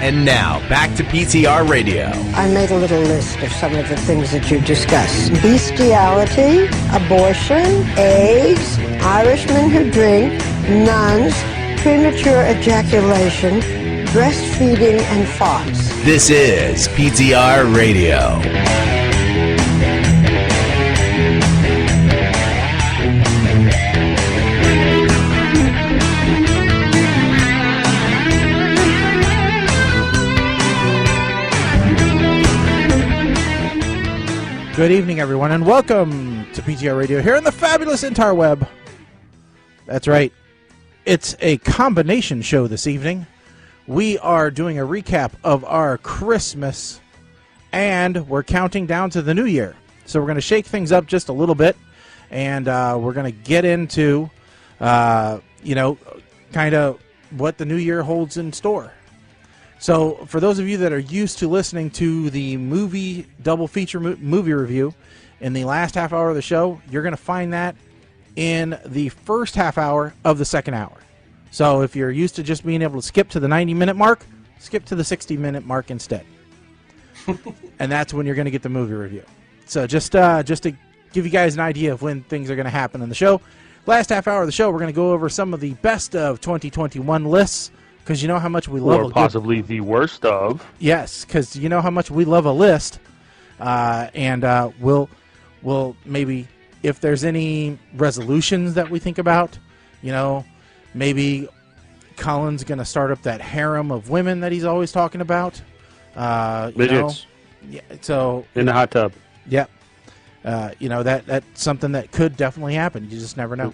And now, back to PTR Radio. I made a little list of some of the things that you discussed. Bestiality, abortion, AIDS, Irishmen who drink, nuns, premature ejaculation, breastfeeding, and farts. This is PTR Radio. Good evening, everyone, and welcome to PTR Radio here on the fabulous interweb. That's right. It's a combination show this evening. We are doing a recap of our Christmas, and we're counting down to the New Year. So we're going to shake things up just a little bit, and we're going to get into, kind of what the New Year holds in store. So, for those of you that are used to listening to the movie double feature movie review in the last half hour of the show, you're going to find that in the first half hour of the second hour. So, if you're used to just being able to skip to the 90-minute mark, skip to the 60-minute mark instead. And that's when you're going to get the movie review. So, just to give you guys an idea of when things are going to happen in the show, last half hour of the show, we're going to go over some of the best of 2021 lists. Because you know how much we love or possibly the worst of. Yes, because you know how much we love a list. And we'll maybe, if there's any resolutions that we think about, maybe Colin's going to start up that harem of women that he's always talking about. Midgets. Yeah, so in the hot tub. Yep. That's something that could definitely happen. You just never know.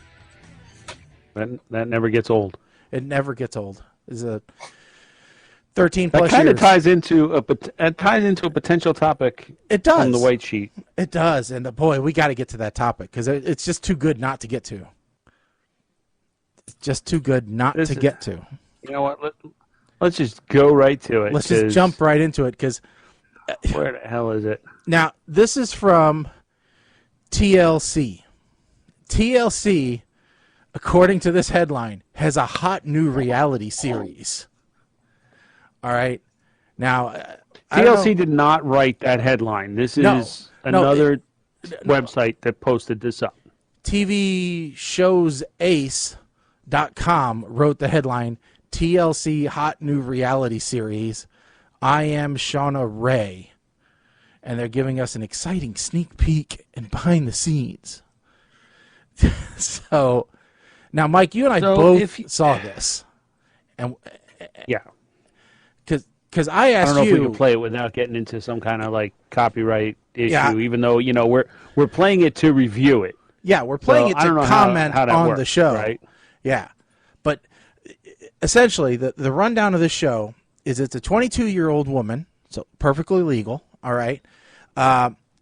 That never gets old. It never gets old. Is a 13 plus years. That kind of ties into a potential topic. It does on the white sheet. It does, and boy, we got to get to that topic because it's just too good not to get to. It's just too good not to get to. You know what? Let's just go right to it. Let's just jump right into it because. Where the hell is it? Now this is from TLC. TLC. According to this headline, has a hot new reality series. All right. Now, TLC did not write that headline. This is another website that posted this up. TVShowsAce.com wrote the headline, TLC hot new reality series, I Am Shauna Ray. And they're giving us an exciting sneak peek and behind the scenes. So... Now, Mike, you and I both saw this, and yeah, because I asked you. I don't know if we can play it without getting into some kind of like copyright issue. Yeah. Even though we're playing it to review it. Yeah, we're playing it to comment on the show. Right? Yeah, but essentially, the rundown of this show is it's a 22-year-old woman, so perfectly legal. All right,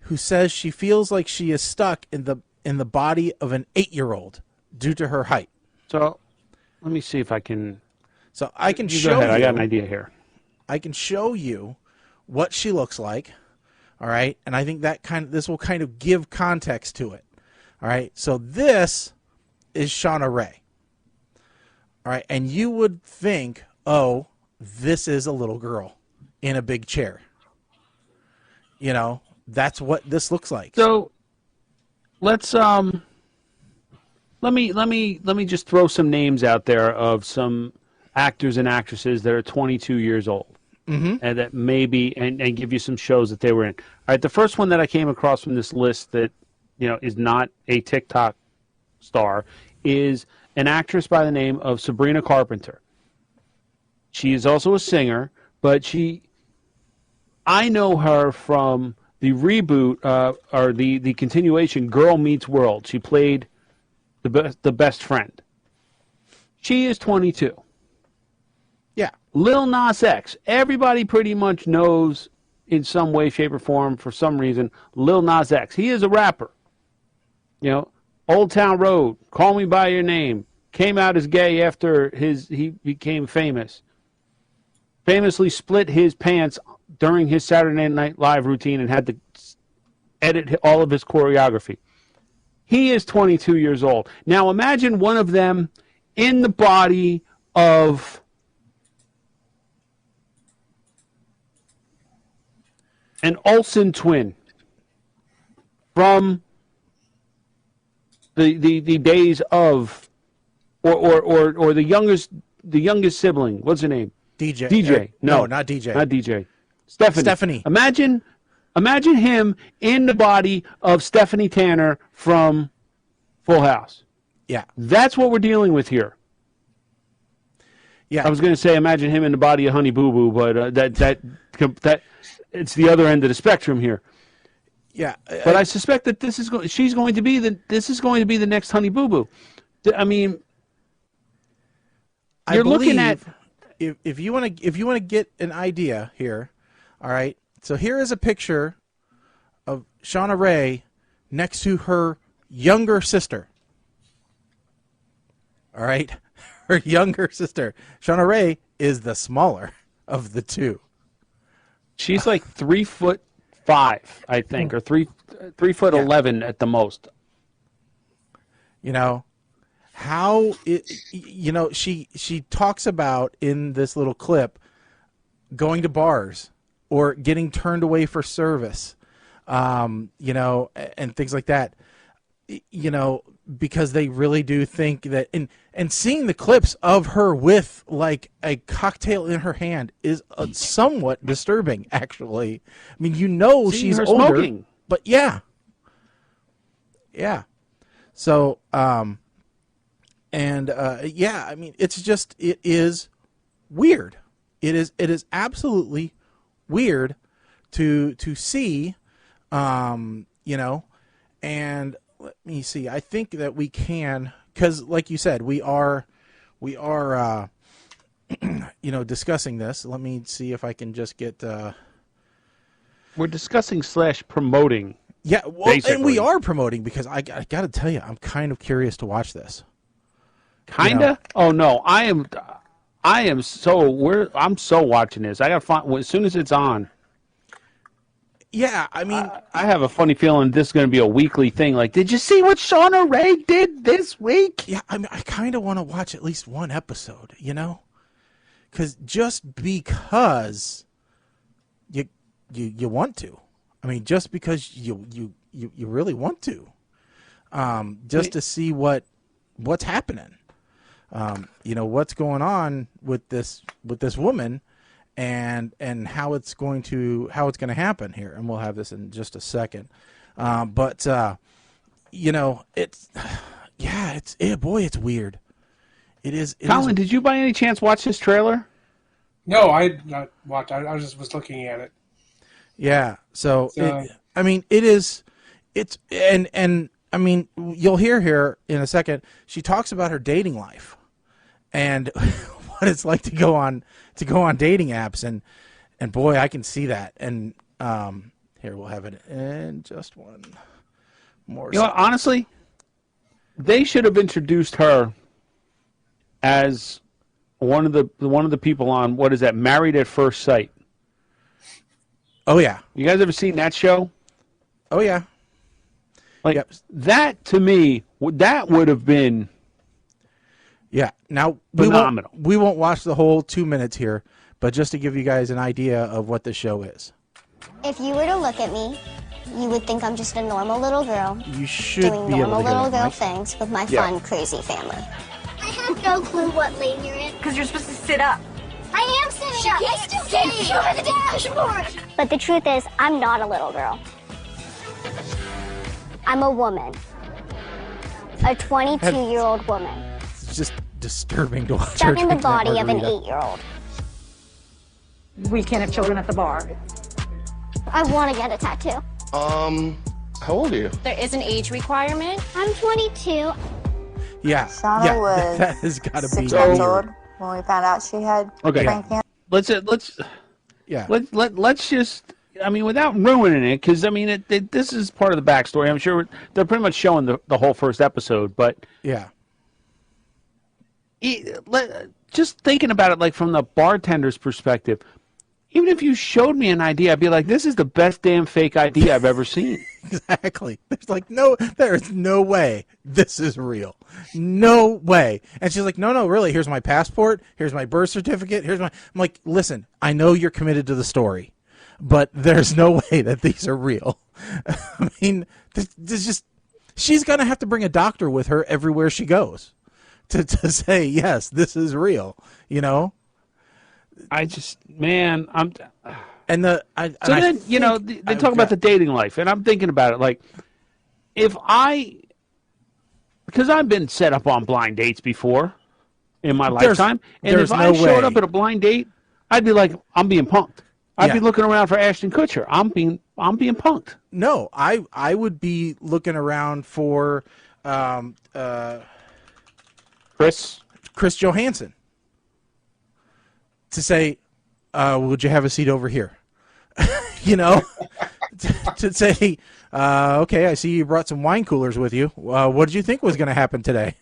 who says she feels like she is stuck in the body of an 8-year-old. Due to her height. So, let me see if I can... So, I can show you... I got an idea here. I can show you what she looks like, all right? And I think this will kind of give context to it, all right? So, this is Shauna Ray, all right? And you would think, oh, this is a little girl in a big chair. That's what this looks like. So, let's... Let me just throw some names out there of some actors and actresses that are 22 years old, and that maybe and give you some shows that they were in. All right, the first one that I came across from this list that is not a TikTok star is an actress by the name of Sabrina Carpenter. She is also a singer, but I know her from the reboot or the continuation Girl Meets World. She played the best friend. She is 22. Yeah. Lil Nas X. Everybody pretty much knows in some way, shape, or form, for some reason, Lil Nas X. He is a rapper. Old Town Road, Call Me By Your Name, came out as gay after he became famous. Famously split his pants during his Saturday Night Live routine and had to edit all of his choreography. He is 22 years old. Now imagine one of them in the body of an Olsen twin from the days of, or the youngest sibling. What's her name? DJ. DJ. No, not DJ. Not DJ. Stephanie. Stephanie. Imagine him in the body of Stephanie Tanner from Full House. Yeah. That's what we're dealing with here. Yeah. I was going to say imagine him in the body of Honey Boo Boo, but that it's the other end of the spectrum here. Yeah. But I suspect that this is going to be the next Honey Boo Boo. I mean, you're looking at if you want to get an idea here, all right. So here is a picture of Shauna Ray next to her younger sister. All right, her younger sister. Shauna Ray is the smaller of the two. She's like 3'5", I think, or 3'11" at the most. You know how it. You know she talks about in this little clip going to bars or getting turned away for service, you know, and things like that. You know, because they really do think that, and seeing the clips of her with like a cocktail in her hand is somewhat disturbing, actually. I mean, you know, she's her older, smoking. but yeah. So, yeah, I mean, it is weird. It is absolutely weird to see, you know, and let me see. I think that we can, because like you said, we are, you know, discussing this. Let me see if I can just get. We're discussing / promoting. Yeah, well, basically. and we are promoting because I got to tell you, I'm kind of curious to watch this. Kinda? You know? Oh no, I'm so watching this. I got to find as soon as it's on. Yeah, I mean, I have a funny feeling this is going to be a weekly thing. Like, did you see what Shauna Ray did this week? yeah, I mean, I kind of want to watch at least one episode, you know, because you want to. I mean, just because you really want to, just to see what's happening. You know, what's going on with this woman, and how it's going to happen here, and we'll have this in just a second. But you know, it's it's weird. It is. Colin, did you by any chance watch this trailer? No, I did not watch. I was looking at it. Yeah. So I mean, it is. It's and I mean, you'll hear here in a second. She talks about her dating life and what it's like to go on dating apps, and boy, I can see that. And here, we'll have it in just one more. You know, honestly, they should have introduced her as one of the people on, what is that, Married at First Sight. Oh yeah. You guys ever seen that show? Oh yeah. Like, yep. That to me, that would have been. Yeah. Now phenomenal. We won't watch the whole 2 minutes here, but just to give you guys an idea of what the show is. If you were to look at me, you would think I'm just a normal little girl. You should doing be able normal to hear little that, girl Mike. things with my fun, crazy family. I have no clue what lane you're in. Because you're supposed to sit up. I am sitting up. I still can't see over the dashboard. But the truth is, I'm not a little girl. I'm a woman. A 22-year-old woman. It's just disturbing to watch her Stuck in the drink that body of an margarita. 8-year-old. We can't have children at the bar. I want to get a tattoo. How old are you? There is an age requirement. I'm 22. Yeah. Shauna yeah, was that has got to be 6 months weird. old when we found out she had Okay. brain cancer. Let's just. I mean, without ruining it, because I mean, this is part of the backstory. I'm sure they're pretty much showing the whole first episode, but Yeah. Just thinking about it, like from the bartender's perspective, even if you showed me an idea, I'd be like, "This is the best damn fake idea I've ever seen." Exactly. There is no way this is real. No way. And she's like, no, really. Here's my passport. Here's my birth certificate. I'm like, listen, I know you're committed to the story. but there's no way that these are real. I mean, there's just she's gonna have to bring a doctor with her everywhere she goes to say yes, this is real. You know. I just, man, I'm. And they talk about the dating life, and I'm thinking about it like, because I've been set up on blind dates before in my lifetime, and if I showed up at a blind date, I'd be like, I'm being punked. I'd be looking around for Ashton Kutcher. I'm being punked. No, I would be looking around for Chris Johansson to say, would you have a seat over here? You know, to say, okay, I see you brought some wine coolers with you. What did you think was going to happen today?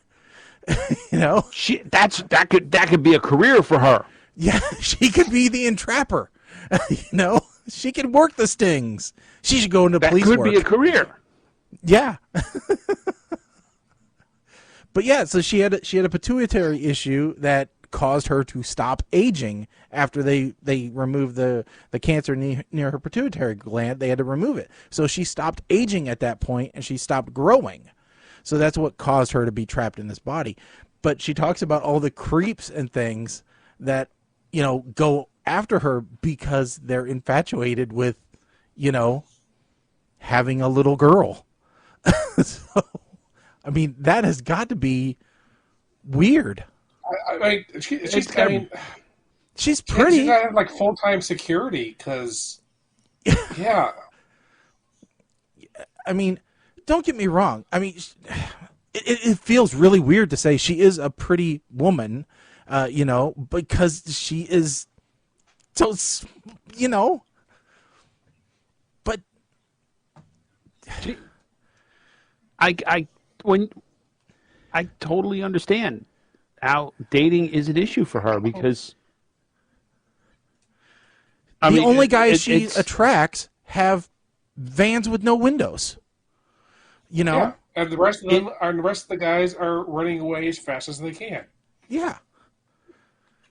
You know, that could be a career for her. Yeah, she could be the entrapper. You know, she could work the stings. She should go into police work. That could be a career. Yeah. But yeah, so she had a pituitary issue that caused her to stop aging after they removed the cancer near her pituitary gland. They had to remove it. So she stopped aging at that point, and she stopped growing. So that's what caused her to be trapped in this body. But she talks about all the creeps and things that, you know, go after her because they're infatuated with, you know, having a little girl. So, I mean, that has got to be weird. She's pretty. She's got to have like full-time security because, yeah. I mean, don't get me wrong. I mean, it feels really weird to say she is a pretty woman, you know, because she is so, you know. But I totally understand how dating is an issue for her because the only guys she attracts have vans with no windows. You know, yeah. And the rest of them, and the rest of the guys are running away as fast as they can. Yeah,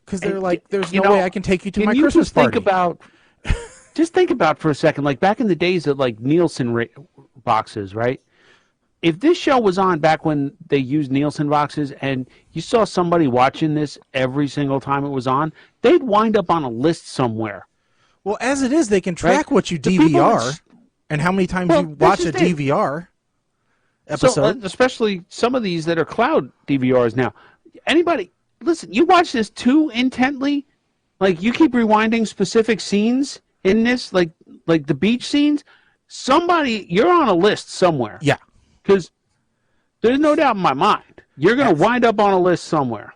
because they're like, "There's no way I can take you to my Christmas party." Just think about for a second, like back in the days of like Nielsen boxes, right? If this show was on back when they used Nielsen boxes and you saw somebody watching this every single time it was on, they'd wind up on a list somewhere. Well, as it is, they can track what you DVR and how many times you watch a DVR episode. So, especially some of these that are cloud DVRs now. Anybody, listen, you watch this too intently? Like you keep rewinding specific scenes in this, like the beach scenes? You're on a list somewhere. Yeah. Because there's no doubt in my mind, you're going to wind up on a list somewhere.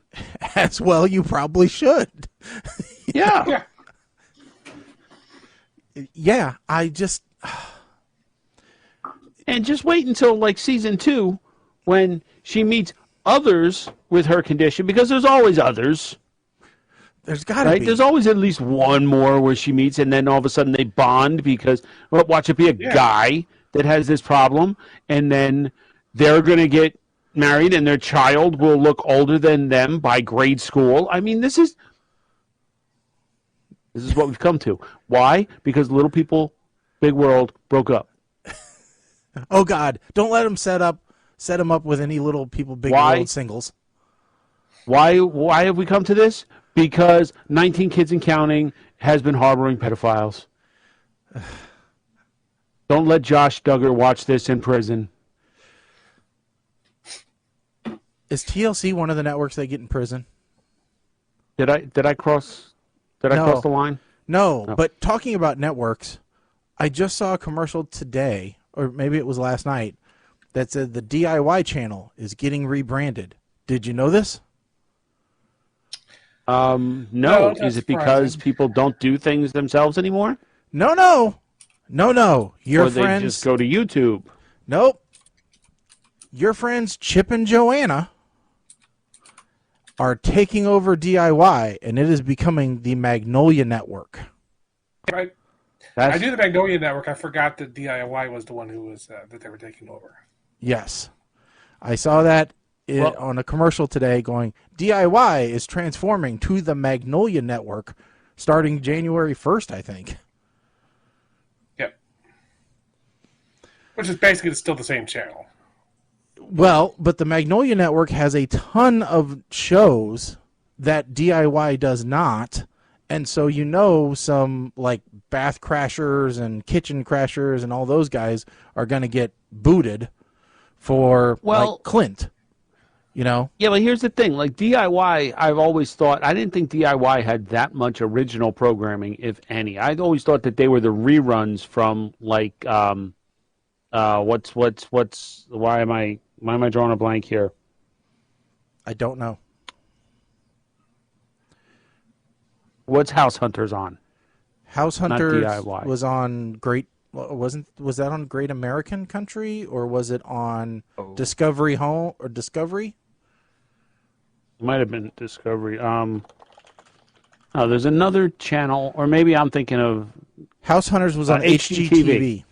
As well, you probably should. Yeah. Yeah, I just... And just wait until, like, season 2, when she meets others with her condition, because there's always others. There's got to be. There's always at least one more where she meets, and then all of a sudden they bond because, well, watch it be a guy that has this problem, and then they're going to get married, and their child will look older than them by grade school. I mean, this is what we've come to. Why? Because Little People, Big World broke up. Oh God! Don't let them set them up with any Little People, Big World singles. Why have we come to this? Because 19 Kids and Counting has been harboring pedophiles. Don't let Josh Duggar watch this in prison. Is TLC one of the networks they get in prison? Did I cross the line? No, but talking about networks, I just saw a commercial today, or maybe it was last night, that said the DIY channel is getting rebranded. Did you know this? No. Is it because people don't do things themselves anymore? No. Your or they friends just go to YouTube. Nope. Your friends Chip and Joanna are taking over DIY, and it is becoming the Magnolia Network. Right. I knew the Magnolia Network. I forgot that DIY was the one who was that they were taking over. Yes. I saw that on a commercial today going, DIY is transforming to the Magnolia Network starting January 1st, I think. Which is basically still the same channel. Well, but the Magnolia Network has a ton of shows that DIY does not, and so some like Bath Crashers and Kitchen Crashers and all those guys are going to get booted for like Clint. Yeah, but here's the thing. Like DIY, I've always thought, I didn't think DIY had that much original programming, if any. I'd always thought that they were the reruns from like, why am I drawing a blank here? I don't know. What's House Hunters on? House Hunters was on was that on Great American Country, or was it on Discovery Home or Discovery? It might have been Discovery. There's another channel, or maybe I'm thinking of House Hunters was on HGTV.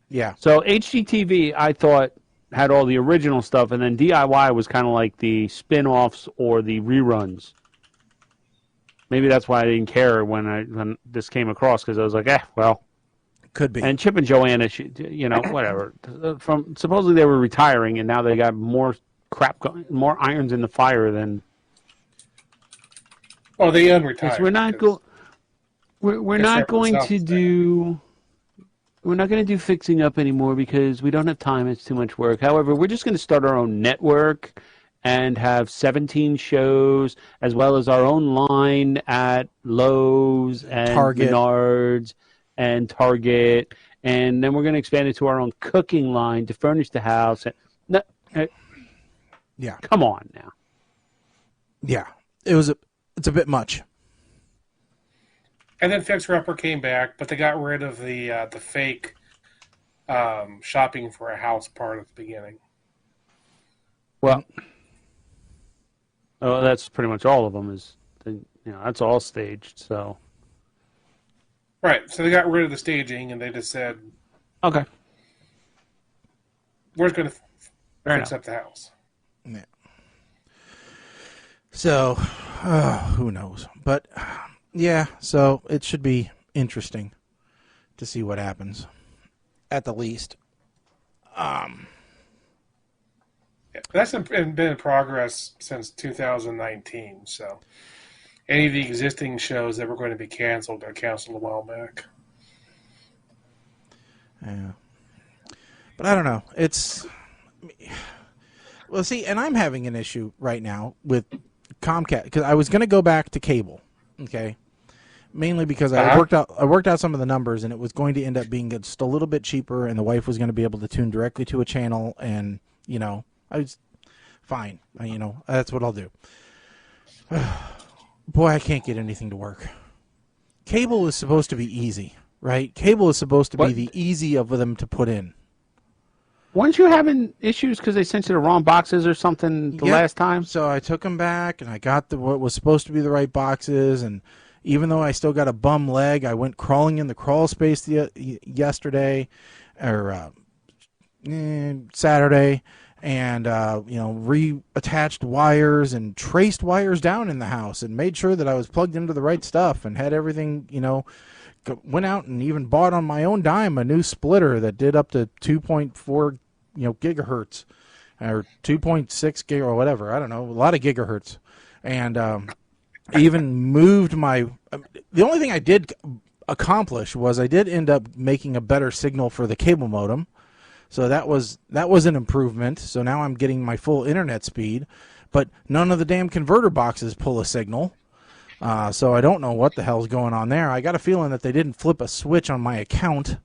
Yeah. So HGTV, I thought, had all the original stuff, and then DIY was kind of like the spin-offs or the reruns. Maybe that's why I didn't care when this came across, because I was like, well. Could be. And Chip and Joanna, whatever. Supposedly they were retiring, and now they got more crap, more irons in the fire than. Oh, they unretired. We're not going. We're not going to do. We're not going to do fixing up anymore because we don't have time. It's too much work. However, we're just going to start our own network and have 17 shows, as well as our own line at Lowe's and Target. Menards and Target, and then we're going to expand it to our own cooking line to furnish the house. Yeah. Come on now. Yeah. It's a bit much. And then Fixer Upper came back, but they got rid of the fake shopping for a house part at the beginning. Well, that's pretty much all of them. That's all staged. So. Right. So they got rid of the staging, and they just said, "Okay, we're going to fix up the house." Yeah. So, who knows? But yeah, so it should be interesting to see what happens, at the least. Yeah, that's been in progress since 2019. So, any of the existing shows that were going to be canceled are canceled a while back. Yeah, but I don't know. Well, see, and I'm having an issue right now with Comcast because I was going to go back to cable, okay, mainly because I worked out some of the numbers, and it was going to end up being just a little bit cheaper, and the wife was going to be able to tune directly to a channel, and I was fine. That's what I'll do. Boy, I can't get anything to work. Cable is supposed to be easy, right? Cable is supposed to be the easy of them to put in. Weren't you having issues because they sent you the wrong boxes or something last time? So I took them back, and I got what was supposed to be the right boxes, and even though I still got a bum leg, I went crawling in the crawl space yesterday, or Saturday, and reattached wires and traced wires down in the house and made sure that I was plugged into the right stuff and had everything, went out and even bought on my own dime a new splitter that did up to 2.4 gigahertz or 2.6 gig or whatever. I don't know, a lot of gigahertz. And even moved the only thing I did accomplish was I did end up making a better signal for the cable modem. So that was an improvement. So now I'm getting my full internet speed, but none of the damn converter boxes pull a signal. So I don't know what the hell's going on there. I got a feeling that they didn't flip a switch on my account.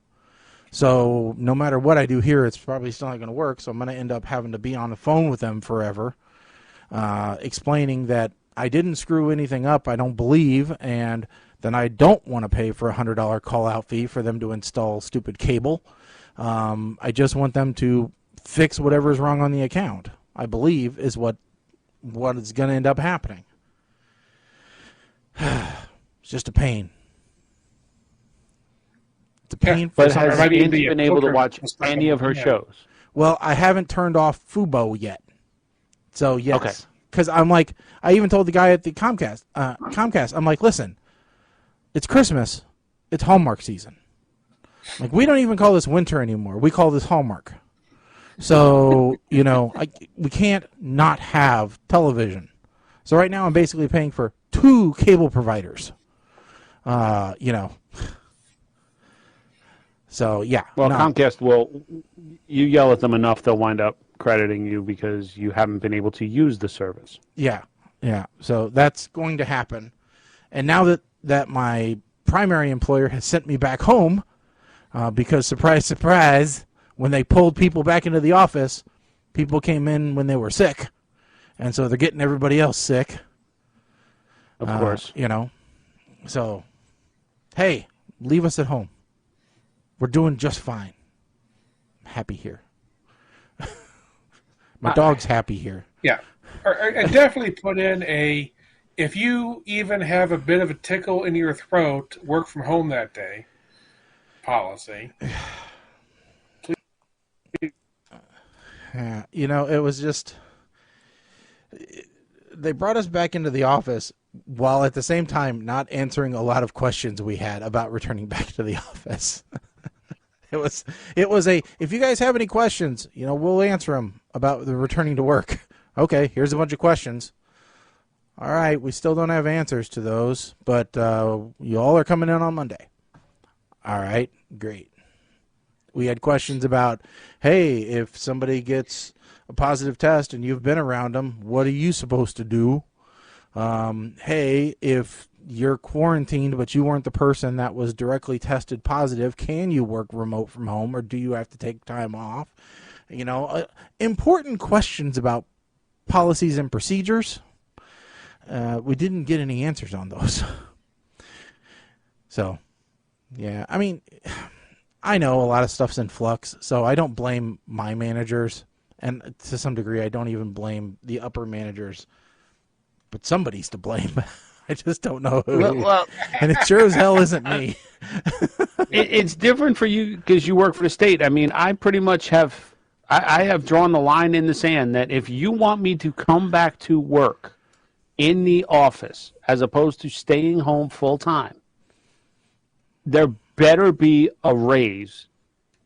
So no matter what I do here, it's probably still not going to work. So I'm going to end up having to be on the phone with them forever, explaining that I didn't screw anything up, I don't believe, and then I don't want to pay for a $100 call-out fee for them to install stupid cable. I just want them to fix whatever is wrong on the account, I believe, is what is going to end up happening. It's just a pain. It's a pain. But has Andy been able to watch any of her shows? Well, I haven't turned off Fubo yet. So, yes. Okay. Because I'm like, I even told the guy at the Comcast, I'm like, listen, it's Christmas. It's Hallmark season. Like, we don't even call this winter anymore. We call this Hallmark. So, we can't not have television. So right now I'm basically paying for 2 cable providers. So, yeah. Well, no. Comcast will, you yell at them enough, they'll wind up crediting you because you haven't been able to use the service. Yeah. So that's going to happen. And now that my primary employer has sent me back home, because surprise, surprise, when they pulled people back into the office, people came in when they were sick. And so they're getting everybody else sick. Of course. So, hey, leave us at home. We're doing just fine. I'm happy here. My dog's happy here. Yeah. I definitely put in if you even have a bit of a tickle in your throat, work from home that day policy. Yeah, it was just, they brought us back into the office while at the same time not answering a lot of questions we had about returning back to the office. It was if you guys have any questions, we'll answer them about the returning to work. Okay, here's a bunch of questions. All right, we still don't have answers to those, but you all are coming in on Monday. All right, great. We had questions about, hey, if somebody gets a positive test and you've been around them, what are you supposed to do? Hey, if you're quarantined but you weren't the person that was directly tested positive, can you work remote from home or do you have to take time off? Important questions about policies and procedures. We didn't get any answers on those. So, yeah, I mean, I know a lot of stuff's in flux, so I don't blame my managers, and to some degree I don't even blame the upper managers, but somebody's to blame. I just don't know who. Well, and it sure as hell isn't me. It's different for you because you work for the state. I mean, I pretty much have drawn the line in the sand that if you want me to come back to work in the office as opposed to staying home full time, there better be a raise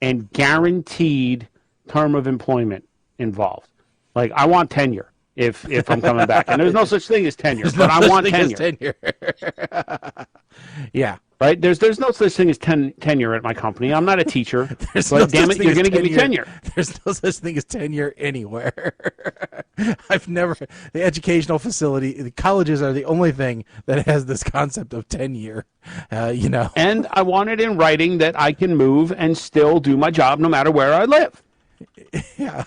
and guaranteed term of employment involved. Like, I want tenure if I'm coming back. And there's no such thing as tenure, but I want tenure. Yeah. Right? There's no such thing as tenure at my company. I'm not a teacher. There's but no damn such it, thing you're as going to give me tenure. There's no such thing as tenure anywhere. The educational facility, the colleges are the only thing that has this concept of tenure, And I want it in writing that I can move and still do my job no matter where I live. Yeah.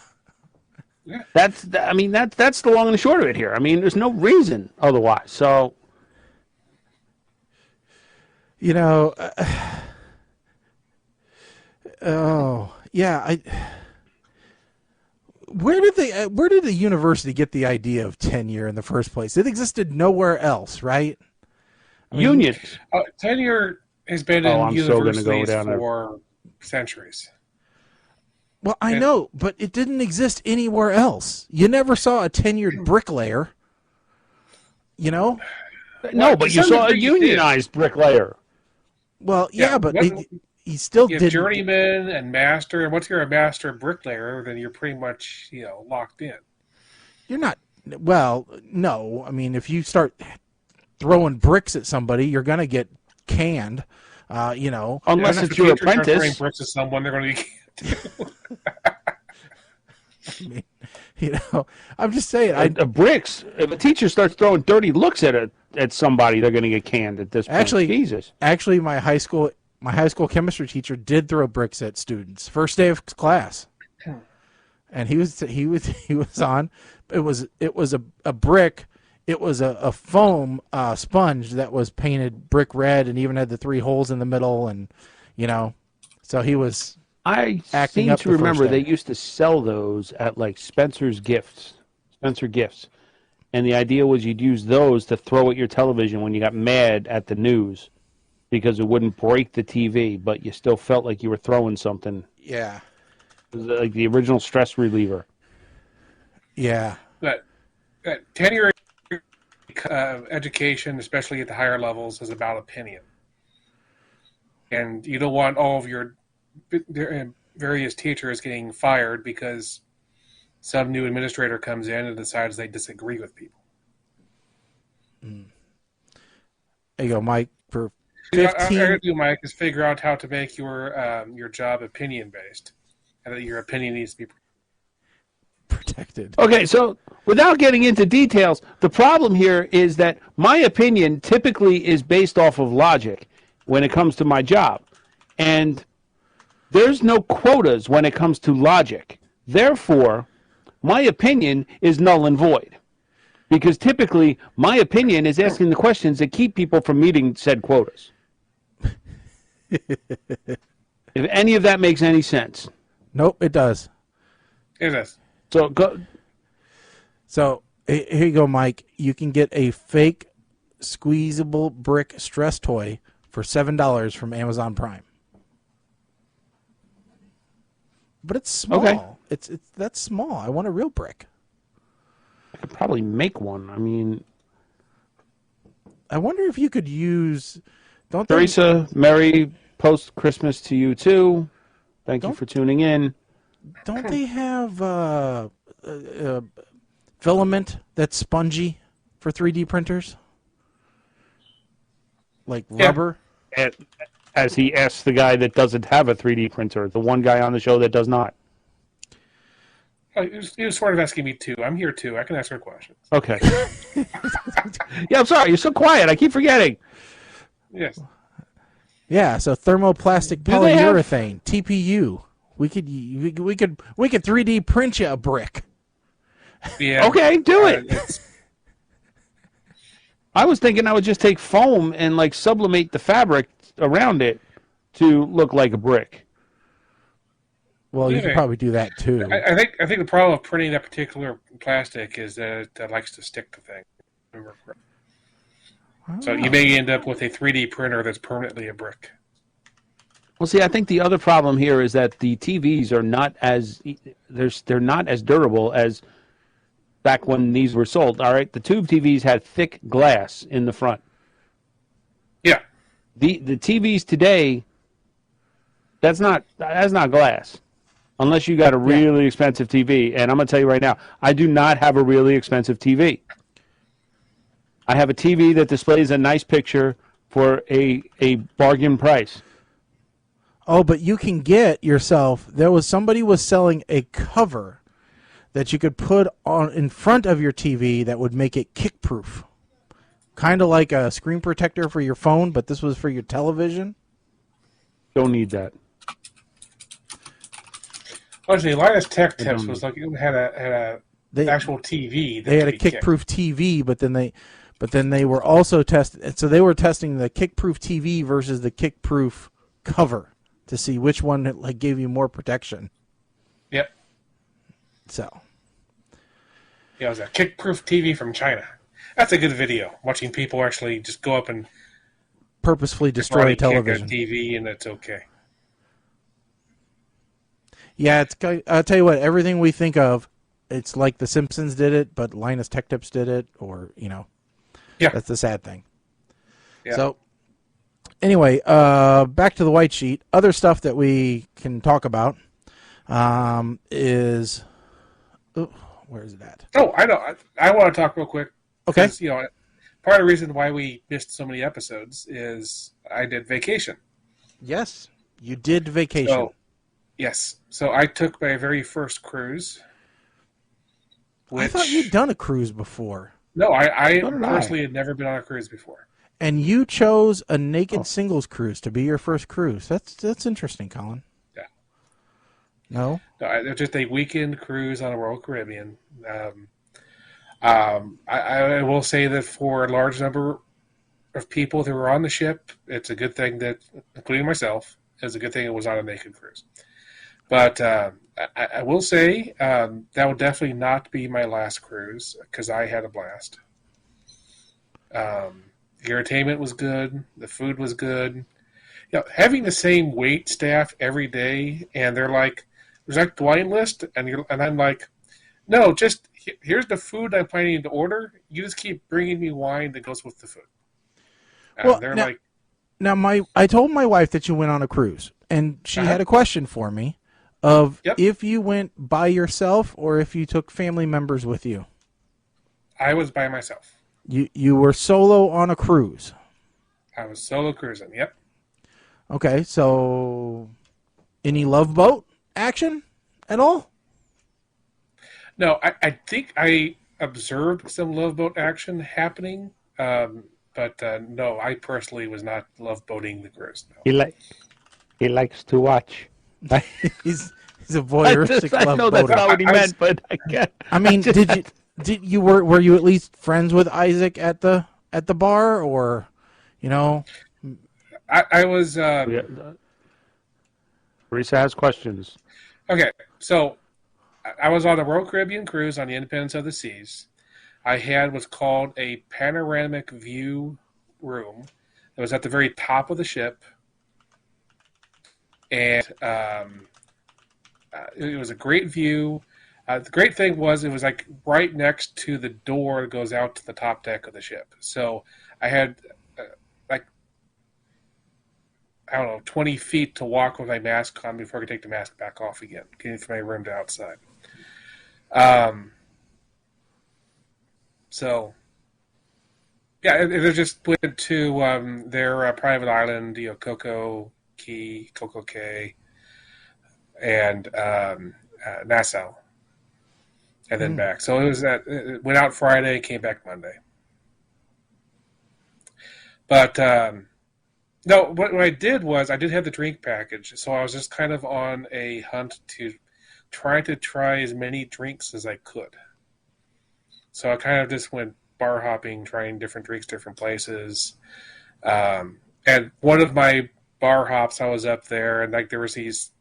That's the long and the short of it here. I mean, there's no reason otherwise. So, oh yeah, where did the university get the idea of tenure in the first place? It existed nowhere else, right? Unions. Tenure has been in universities for centuries. Well, I know, but it didn't exist anywhere else. You never saw a tenured bricklayer. No, but you saw a unionized bricklayer. Well, yeah, but he still did. Journeyman and master, and once you're a master bricklayer, then you're pretty much locked in. You're not. Well, no. I mean, if you start throwing bricks at somebody, you're gonna get canned. Unless it's your apprentice. Throwing bricks at someone, they're going to be canned. I mean, I'm just saying. Bricks. If a teacher starts throwing dirty looks at somebody, they're going to get canned at this point. Actually, my high school chemistry teacher did throw bricks at students first day of class, and he was on. It was a brick. It was a foam sponge that was painted brick red and even had the 3 holes in the middle, and so he was. I seem to remember they used to sell those at like Spencer Gifts, and the idea was you'd use those to throw at your television when you got mad at the news because it wouldn't break the TV, but you still felt like you were throwing something. Yeah, it was like the original stress reliever. Yeah, that tenure education, especially at the higher levels, is about opinion. and you don't want all of your various teachers getting fired because some new administrator comes in and decides they disagree with people. There you go, Mike. For All I 15, gotta do, Mike, is figure out how to make your job opinion based, and that your opinion needs to be protected. Okay, so without getting into details, the problem here is that my opinion typically is based off of logic when it comes to my job. And there's no quotas when it comes to logic. Therefore, my opinion is null and void. Because typically, my opinion is asking the questions that keep people from meeting said quotas. If any of that makes any sense. Nope, it does. It is. So go. So here you go, Mike. You can get a fake squeezable brick stress toy for $7 from Amazon Prime. But it's small. Okay. It's that's small. I want a real brick. I could probably make one. I mean, I wonder if you could use. Don't Teresa, Merry post Christmas to you too. Thank you for tuning in. Don't they have filament that's spongy for 3D printers? Like rubber? As he asks the guy that doesn't have a 3D printer, the one guy on the show that does not. He was sort of asking me too. I'm here too. I can ask her questions. Okay. Yeah, I'm sorry. You're so quiet. I keep forgetting. Yes. Yeah, so thermoplastic Do they have- polyurethane, TPU. We could 3D print you a brick. Yeah. Okay, do it. I was thinking I would just take foam and like sublimate the fabric around it to look like a brick. Well, you could probably do that too. I think the problem of printing that particular plastic is that it likes to stick to things. So you may end up with a 3D printer that's permanently a brick. Well, see, I think the other problem here is that the TVs are not as they're not as durable as back when these were sold. All right, the tube TVs had thick glass in the front. Yeah. The TVs today, that's not glass, unless you got a really expensive TV. And I'm gonna tell you right now, I do not have a really expensive TV. I have a TV that displays a nice picture for a bargain price. Oh, but you can get yourself. Somebody was selling a cover that you could put on in front of your TV that would make it kick-proof, kind of like a screen protector for your phone, but this was for your television. Don't need that. Actually, Linus Tech Tips was like had a actual TV. They had a kick-proof TV, but then they were also testing. So they were testing the kick-proof TV versus the kick-proof cover to see which one like gave you more protection. Yep. So. Yeah, it was a kick-proof TV from China. That's a good video. Watching people actually just go up and purposefully destroy a television. Kick a TV, and it's okay. Yeah, I'll tell you what. Everything we think of, it's like The Simpsons did it, but Linus Tech Tips did it, or yeah, that's the sad thing. Yeah. So. Anyway, back to the white sheet. Other stuff that we can talk about is... Oh, where is it at? Oh, I know. I want to talk real quick. Okay. Because, part of the reason why we missed so many episodes is I did vacation. Yes, you did vacation. So, yes. So I took my very first cruise. I thought you'd done a cruise before. No, I personally had never been on a cruise before. And you chose a naked singles cruise to be your first cruise. That's interesting, Colin. Yeah. No? No, just a weekend cruise on a Royal Caribbean. I will say that for a large number of people that were on the ship, it's a good thing that, including myself, it's a good thing it was on a naked cruise. But I will say that will definitely not be my last cruise because I had a blast. The entertainment was good. The food was good. Having the same wait staff every day, and they're like, "There's like the wine list," and I'm like, "No, just here's the food I'm planning to order. You just keep bringing me wine that goes with the food." Well, they're now, like, Now, I told my wife that you went on a cruise, and she had a question for me of if you went by yourself or if you took family members with you. I was by myself. You were solo on a cruise. I was solo cruising. Yep. Okay, so any Love Boat action at all? No, I think I observed some Love Boat action happening, but no, I personally was not love boating the cruise. No. He likes to watch. he's a voyeuristic I love know boater. that's not what he meant, but I can't. I mean, were you at least friends with Isaac at the bar, or you know? I was. Teresa has questions. Okay, so I was on a Royal Caribbean cruise on the Independence of the Seas. I had what's called a panoramic view room. It was at the very top of the ship, and it was a great view. The great thing was it was like right next to the door that goes out to the top deck of the ship. So I had like, I don't know, 20 feet to walk with my mask on before I could take the mask back off again, getting from my room to outside. So, yeah, they just went to their private island, Coco Cay, and Nassau, and then back. So it went out Friday, came back Monday. But no, what I did was I did have the drink package, so I was just kind of on a hunt to try as many drinks as I could. So I kind of just went bar hopping, trying different drinks, different places. And one of my bar hops, I was up there, and like there was these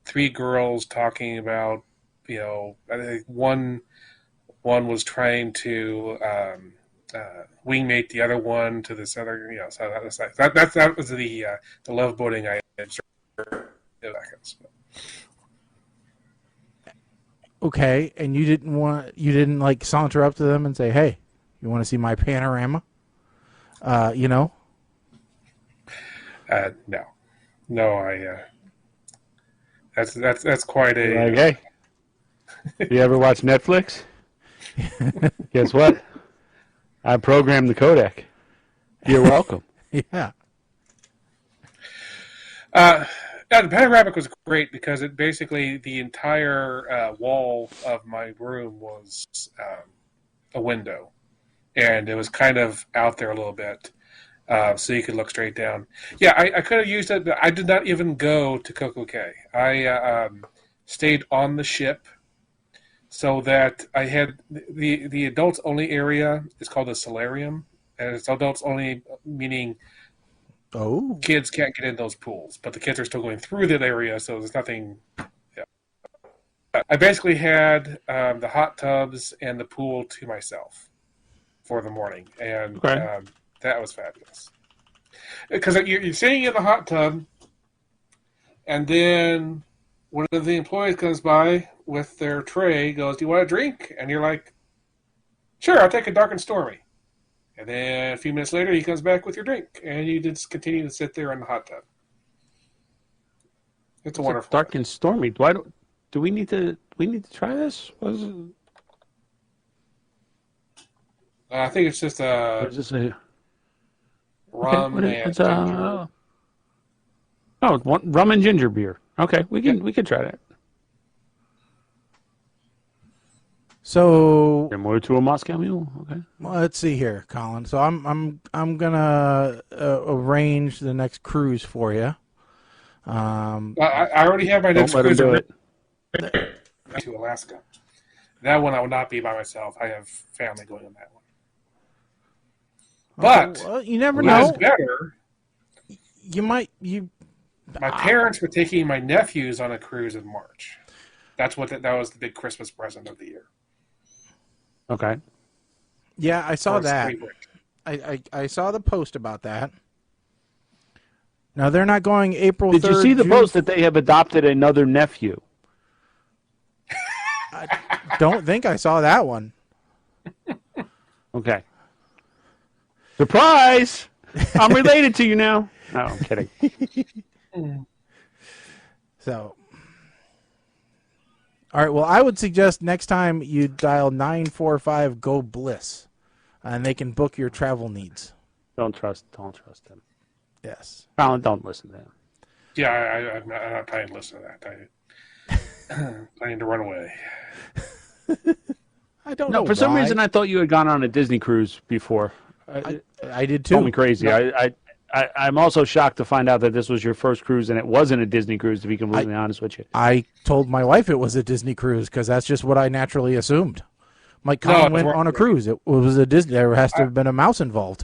3 girls talking about, I think one was trying to wingmate the other one to this other, so that was the love boating I observed. Okay, and you didn't like saunter up to them and say, "Hey, you want to see my panorama?" No, that's quite a. Like, hey, you ever watch Netflix? Guess what? I programmed the codec. You're welcome. Yeah. The panoramic was great because it basically the entire wall of my room was a window, and it was kind of out there a little bit, so you could look straight down. Yeah, I could have used it, but I did not even go to Coco Cay. I stayed on the ship, so that I had the adults only area is called the solarium, and it's adults only, meaning. Oh. Kids can't get in those pools, but the kids are still going through that area, so there's nothing. Yeah. I basically had the hot tubs and the pool to myself for the morning, and that was fabulous. Because you're sitting in the hot tub, and then one of the employees comes by with their tray, goes, "Do you want a drink?" And you're like, "Sure, I'll take a dark and stormy." And then a few minutes later, he comes back with your drink, and you just continue to sit there in the hot tub. It's a wonderful. Dark and stormy. Do we need to try this? What is it? I think it's just What is this? Rum and ginger. Rum and ginger beer. Okay, we can try that. So similar to a Moscow Mule. Okay. Well, let's see here, Colin. So I'm gonna arrange the next cruise for you. I already have my next cruise to Alaska. That one I will not be by myself. I have family going on that one. But well, you never know. Better. My parents were taking my nephews on a cruise in March. That was the big Christmas present of the year. Okay. Yeah, I saw that. I saw the post about that. Now they're not going April 3rd. Did you see the post that they have adopted another nephew? I don't think I saw that one. Okay. Surprise! I'm related to you now. No, I'm kidding. So, all right. Well, I would suggest next time you dial 945 Go Bliss, and they can book your travel needs. Don't trust him. Yes. Colin, don't listen to him. Yeah, I'm not planning to listen to that. I'm planning to run away. I don't know. No, for some reason I thought you had gone on a Disney cruise before. I did too. Call me crazy. No. I'm also shocked to find out that this was your first cruise and it wasn't a Disney cruise, to be completely honest with you. I told my wife it was a Disney cruise because that's just what I naturally assumed. Mike Colin went on a cruise. It was a Disney. There has to have been a mouse involved.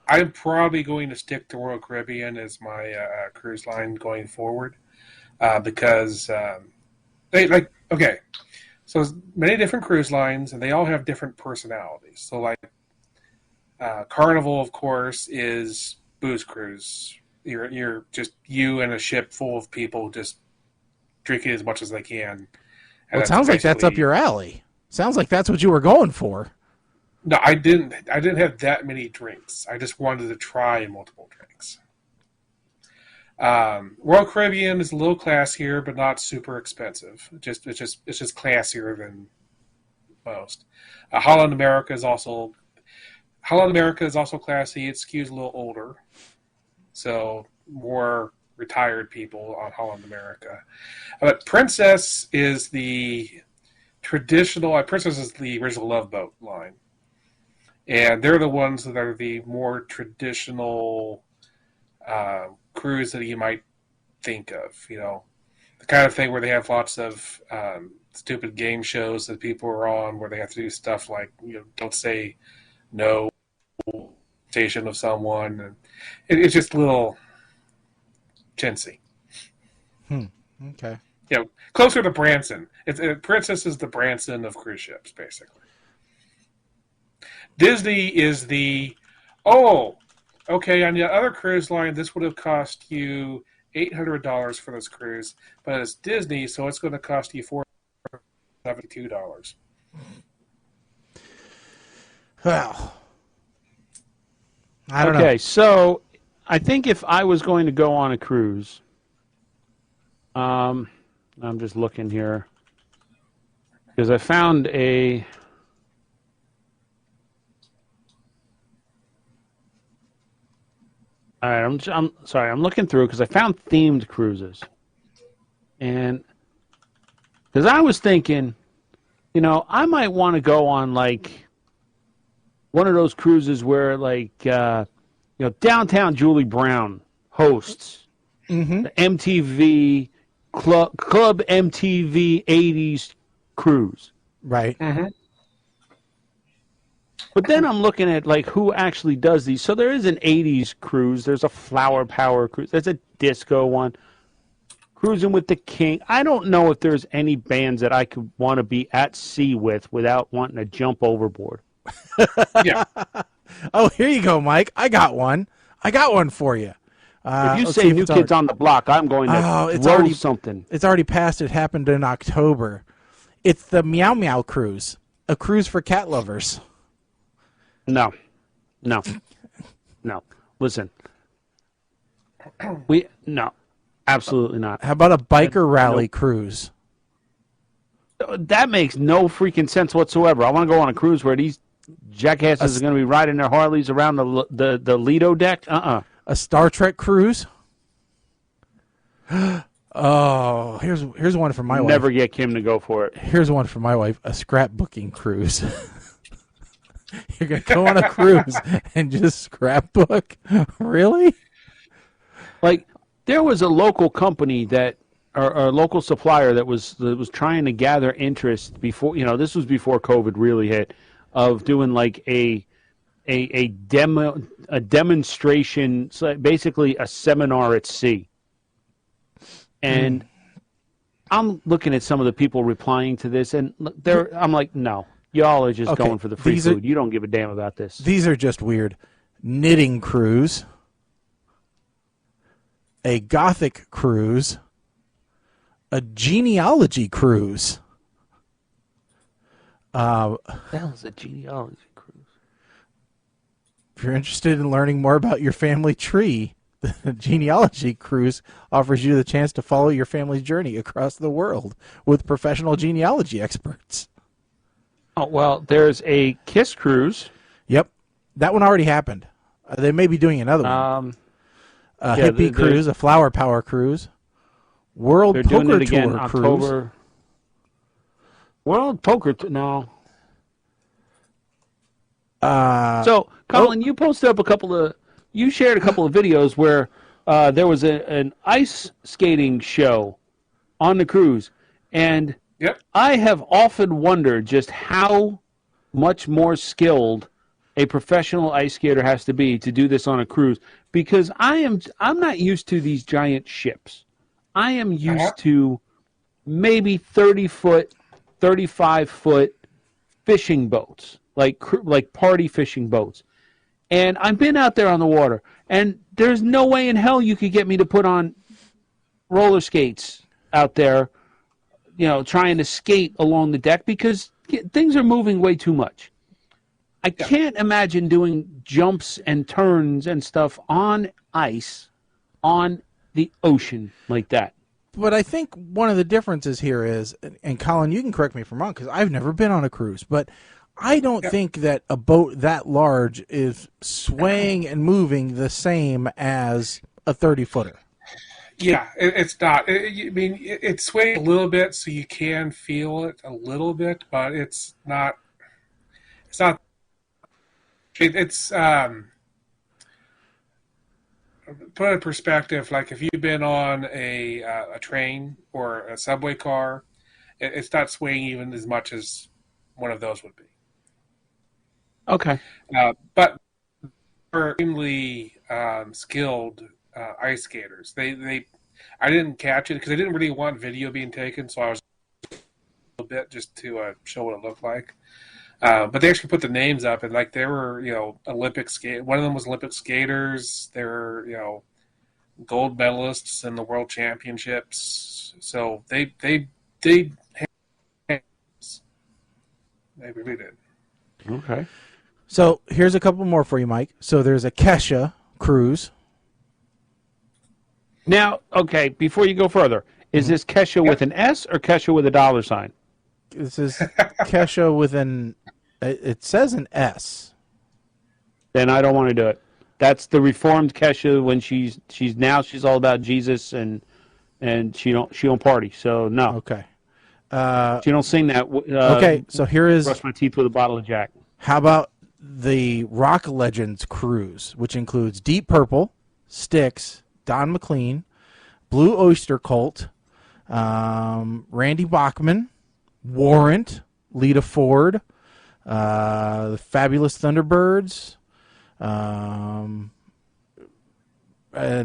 I'm probably going to stick to Royal Caribbean as my cruise line going forward because okay, so there's many different cruise lines and they all have different personalities. So like Carnival, of course, is booze cruise. You're just you and a ship full of people just drinking as much as they can. Well, it sounds like that's up your alley. Sounds like that's what you were going for. No, I didn't have that many drinks. I just wanted to try multiple drinks. Royal Caribbean is a little classier, but not super expensive. It's just classier than most. Holland America is also classy. It skews a little older, so more retired people on Holland America. But Princess is the traditional. Princess is the original Love Boat line. And they're the ones that are the more traditional cruise that you might think of. You know, the kind of thing where they have lots of stupid game shows that people are on, where they have to do stuff like, don't say no, station of someone. And it's just a little chintzy. Okay. Closer to Branson. Princess is the Branson of cruise ships, basically. Disney is on the other cruise line, this would have cost you $800 for this cruise, but it's Disney, so it's going to cost you $472. Well, I don't know. Okay, so I think if I was going to go on a cruise, I'm just looking here because I found a. All right, I'm sorry. I'm looking through because I found themed cruises, and because I was thinking, I might want to go on like one of those cruises where downtown Julie Brown hosts the MTV Club MTV '80s cruise, right? Mm-hmm. But then I'm looking at who actually does these. So there is an '80s cruise. There's a Flower Power cruise. There's a disco one. Cruising with the King. I don't know if there's any bands that I could want to be at sea with without wanting to jump overboard. Yeah. Oh, here you go, Mike. I got one for you. If you say New Kids on the Block, I'm going to throw something. It's already passed. It happened in October. It's the Meow Meow Cruise, a cruise for cat lovers. No. Listen, no, absolutely not. How about a biker rally cruise? That makes no freaking sense whatsoever. I want to go on a cruise where these jackasses are going to be riding their Harleys around the Lido deck. A Star Trek cruise. Oh, here's one for my wife. Never get Kim to go for it. Here's one for my wife: a scrapbooking cruise. You're going to go on a cruise and just scrapbook? Really? There was a local company or a local supplier that was trying to gather interest before, this was before COVID really hit, of doing a demonstration, so basically a seminar at sea. And I'm looking at some of the people replying to this, and I'm like, no. Y'all are just going for the free food. You don't give a damn about this. These are just weird. Knitting cruise, a gothic cruise, a genealogy cruise. What the hell is a genealogy cruise? If you're interested in learning more about your family tree, the genealogy cruise offers you the chance to follow your family's journey across the world with professional genealogy experts. Oh, well, there's a Kiss cruise. Yep. That one already happened. They may be doing another one. A hippie cruise, a flower power cruise, World They're Poker doing it again Tour October. cruise. World Poker no. So, Colin, you posted up you shared a couple of videos where there was an ice skating show on the cruise, and I have often wondered just how much more skilled a professional ice skater has to be to do this on a cruise, because I'm not used to these giant ships. I am used to maybe 30-foot, 35-foot fishing boats, like party fishing boats. And I've been out there on the water, and there's no way in hell you could get me to put on roller skates out there, trying to skate along the deck, because things are moving way too much. I can't imagine doing jumps and turns and stuff on ice on the ocean like that. But I think one of the differences here is, and Colin, you can correct me if I'm wrong, because I've never been on a cruise, but I don't think that a boat that large is swaying and moving the same as a 30-footer. Yeah, it's not. It's swaying a little bit, so you can feel it a little bit, but it's not. It's not. It's put in perspective. Like if you've been on a train or a subway car, it's not swaying even as much as one of those would be. Okay. But they're extremely skilled ice skaters. I didn't catch it because I didn't really want video being taken, so I was a little bit just to show what it looked like. But they actually put the names up, and like they were, Olympic skate. One of them was Olympic skaters. They were, gold medalists in the world championships. So they really did. Okay. So here's a couple more for you, Mike. So there's a Kesha cruise. Now, okay, before you go further, is this Kesha with an S or Kesha with a $sign? This is Kesha with it says an S. Then I don't want to do it. That's the Reformed Kesha when she's all about Jesus and she don't party. So no. Okay. She don't sing that. Okay, so here is. Brush my teeth with a bottle of Jack. How about the Rock Legends cruise, which includes Deep Purple, Styx, Don McLean, Blue Oyster Cult, Randy Bachman, Warrant, Lita Ford, the Fabulous Thunderbirds, and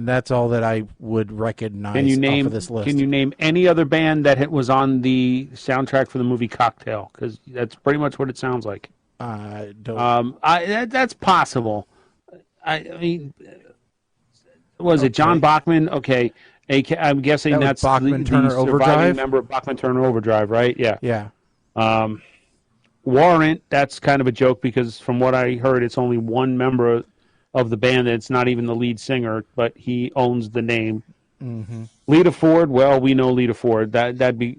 that's all that I would recognize off of this list. Can you name any other band that was on the soundtrack for the movie Cocktail? Because that's pretty much what it sounds like. I don't. That's possible. I mean, was it John Bachman? Okay, I'm guessing that's Bachman the Turner surviving Overdrive member of Bachman Turner Overdrive, right? Yeah. Yeah. Warrant, that's kind of a joke because from what I heard, it's only one member of the band that's not even the lead singer, but he owns the name. Mm-hmm. Lita Ford, well, we know Lita Ford. That'd be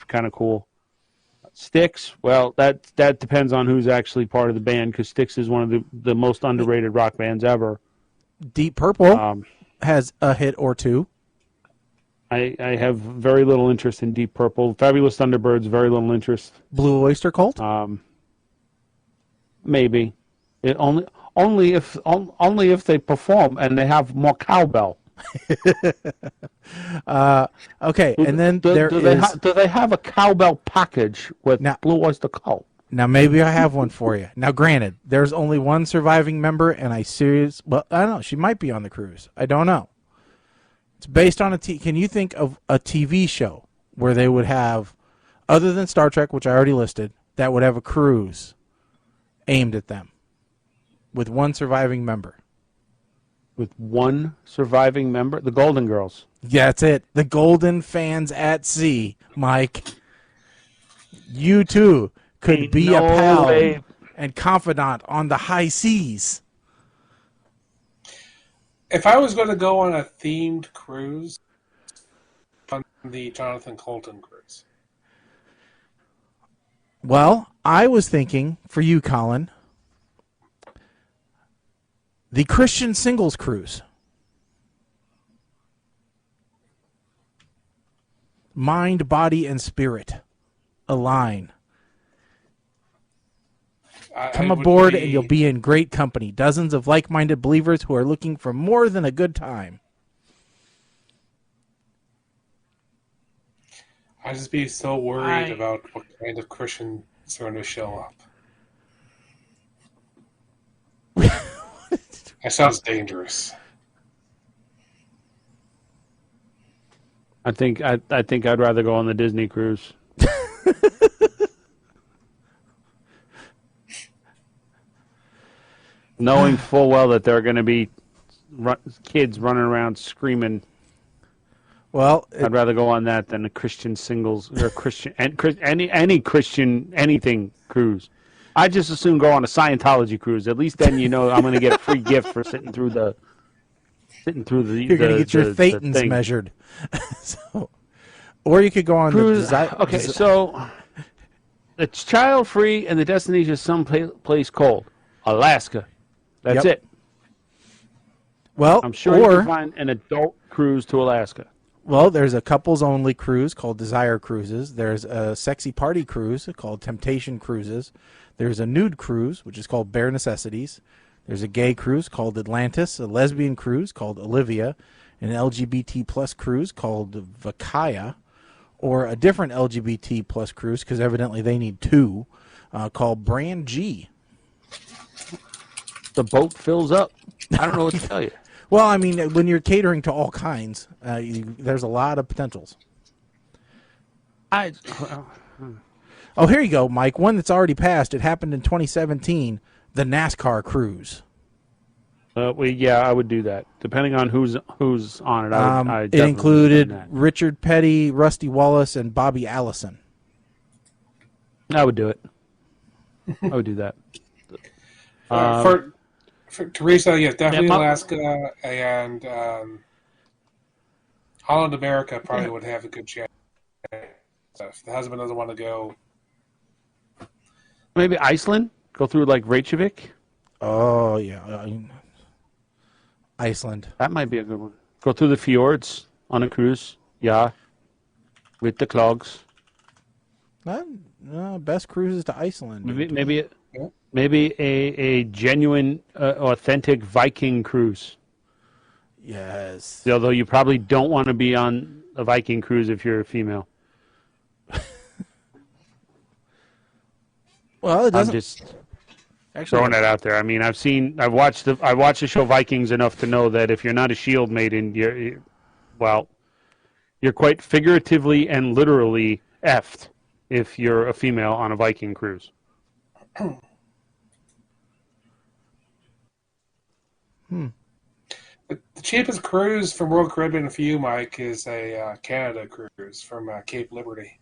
kind of cool. Styx, well, that depends on who's actually part of the band, because Styx is one of the most underrated rock bands ever. Deep Purple has a hit or two. I have very little interest in Deep Purple. Fabulous Thunderbirds, very little interest. Blue Oyster Cult? Maybe. Only if they perform and they have more cowbell. Okay, and then do they have a cowbell package with Blue Oyster Cult? Now, maybe I have one for you. Now, granted, there's only one surviving member, and I don't know. She might be on the cruise. I don't know. It's based on can you think of a TV show where they would have, other than Star Trek, which I already listed, that would have a cruise aimed at them with one surviving member? With one surviving member? The Golden Girls. Yeah, that's it. The Golden Fans at Sea, Mike. You, too, could be a pal and confidant on the high seas. If I was going to go on a themed cruise, on the Jonathan Colton cruise. Well, I was thinking for you, Colin, the Christian Singles Cruise. Mind, body, and spirit align. Come aboard and you'll be in great company. Dozens of like-minded believers who are looking for more than a good time. I'd just be so worried about what kind of Christians are going to show up. That sounds dangerous. I think I'd rather go on the Disney cruise. Knowing full well that there are going to be kids running around screaming. Well, I'd rather go on that than a Christian Singles or Christian any Christian anything cruise. I just assume go on a Scientology cruise. At least then I'm going to get a free gift for sitting through the. You're going to get your thetans measured. Or you could go on cruise. Okay, so it's child free and the destination is some place cold, Alaska. That's it. Well, I'm sure you can find an adult cruise to Alaska. Well, there's a couples-only cruise called Desire Cruises. There's a sexy party cruise called Temptation Cruises. There's a nude cruise, which is called Bare Necessities. There's a gay cruise called Atlantis, a lesbian cruise called Olivia, an LGBT plus cruise called Vakaya, or a different LGBT plus cruise, because evidently they need two, called Brand G. The boat fills up. I don't know what to tell you. Well, I mean, when you're catering to all kinds, there's a lot of potentials. Oh, here you go, Mike. One that's already passed. It happened in 2017. The NASCAR cruise. I would do that. Depending on who's on it. It included Richard Petty, Rusty Wallace, and Bobby Allison. I would do it. I would do that. For Teresa, yeah, definitely Alaska and Holland America probably would have a good chance. If the husband doesn't want to go, maybe Iceland. Go through like Reykjavik. Oh yeah, Iceland. That might be a good one. Go through the fjords on a cruise. Yeah, with the clogs. Best cruises to Iceland. Maybe a genuine, authentic Viking cruise. Yes. Although you probably don't want to be on a Viking cruise if you're a female. Well, it doesn't. I'm just throwing that out there. I mean, I've watched the show Vikings enough to know that if you're not a shield maiden, you're quite figuratively and literally effed if you're a female on a Viking cruise. The cheapest cruise from Royal Caribbean for you, Mike, is a Canada cruise from Cape Liberty.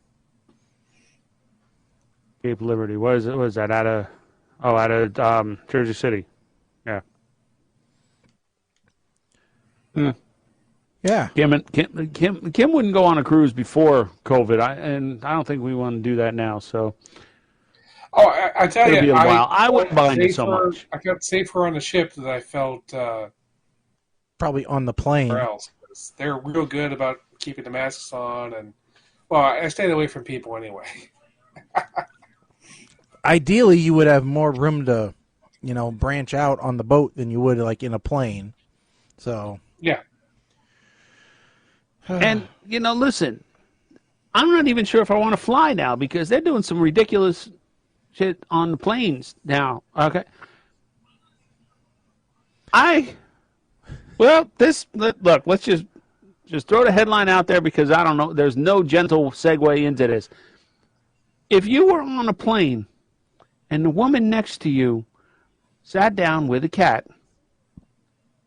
Cape Liberty. What is it? Was that out of Jersey City? Yeah. Yeah. Kim wouldn't go on a cruise before COVID, and I don't think we want to do that now. So. Oh, I tell you, I wouldn't mind it so much. I felt safer on the ship than I felt probably on the plane. Else. They're real good about keeping the masks on, and well, I stayed away from people anyway. Ideally, you would have more room to, branch out on the boat than you would like in a plane. So yeah. And listen, I'm not even sure if I want to fly now because they're doing some ridiculous shit on the planes now. Okay. Look, let's just throw the headline out there because I don't know. There's no gentle segue into this. If you were on a plane and the woman next to you sat down with a cat,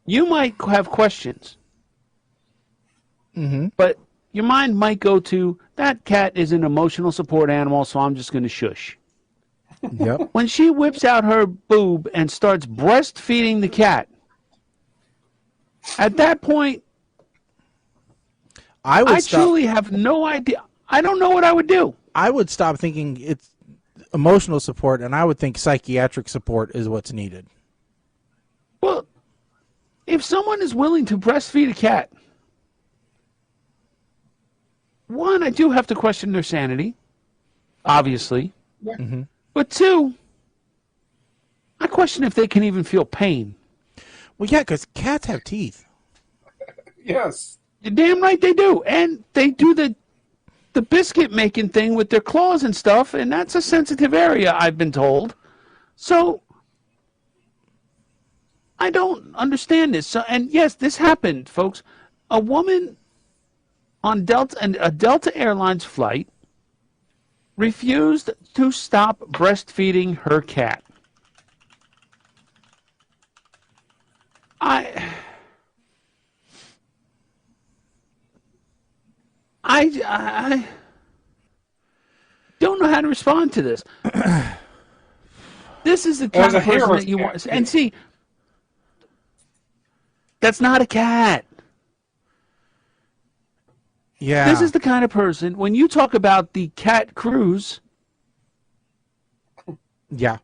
you might have questions. Mm-hmm. But your mind might go to, that cat is an emotional support animal, so I'm just going to shush. Yep. When she whips out her boob and starts breastfeeding the cat, At that point, I truly have no idea. I don't know what I would do. I would stop thinking it's emotional support, and I would think psychiatric support is what's needed. Well, if someone is willing to breastfeed a cat, one, I do have to question their sanity, obviously. Yeah. Mm-hmm. But two, I question if they can even feel pain. Well, yeah, because cats have teeth. Yes. You're damn right they do. And they do the biscuit making thing with their claws and stuff, and that's a sensitive area, I've been told. So I don't understand this. So, and yes, this happened, folks. A woman on a Delta Airlines flight refused to stop breastfeeding her cat. I don't know how to respond to this. This is the kind of person that you want. And see, that's not a cat. Yeah. This is the kind of person, when you talk about the cat cruise. Yeah.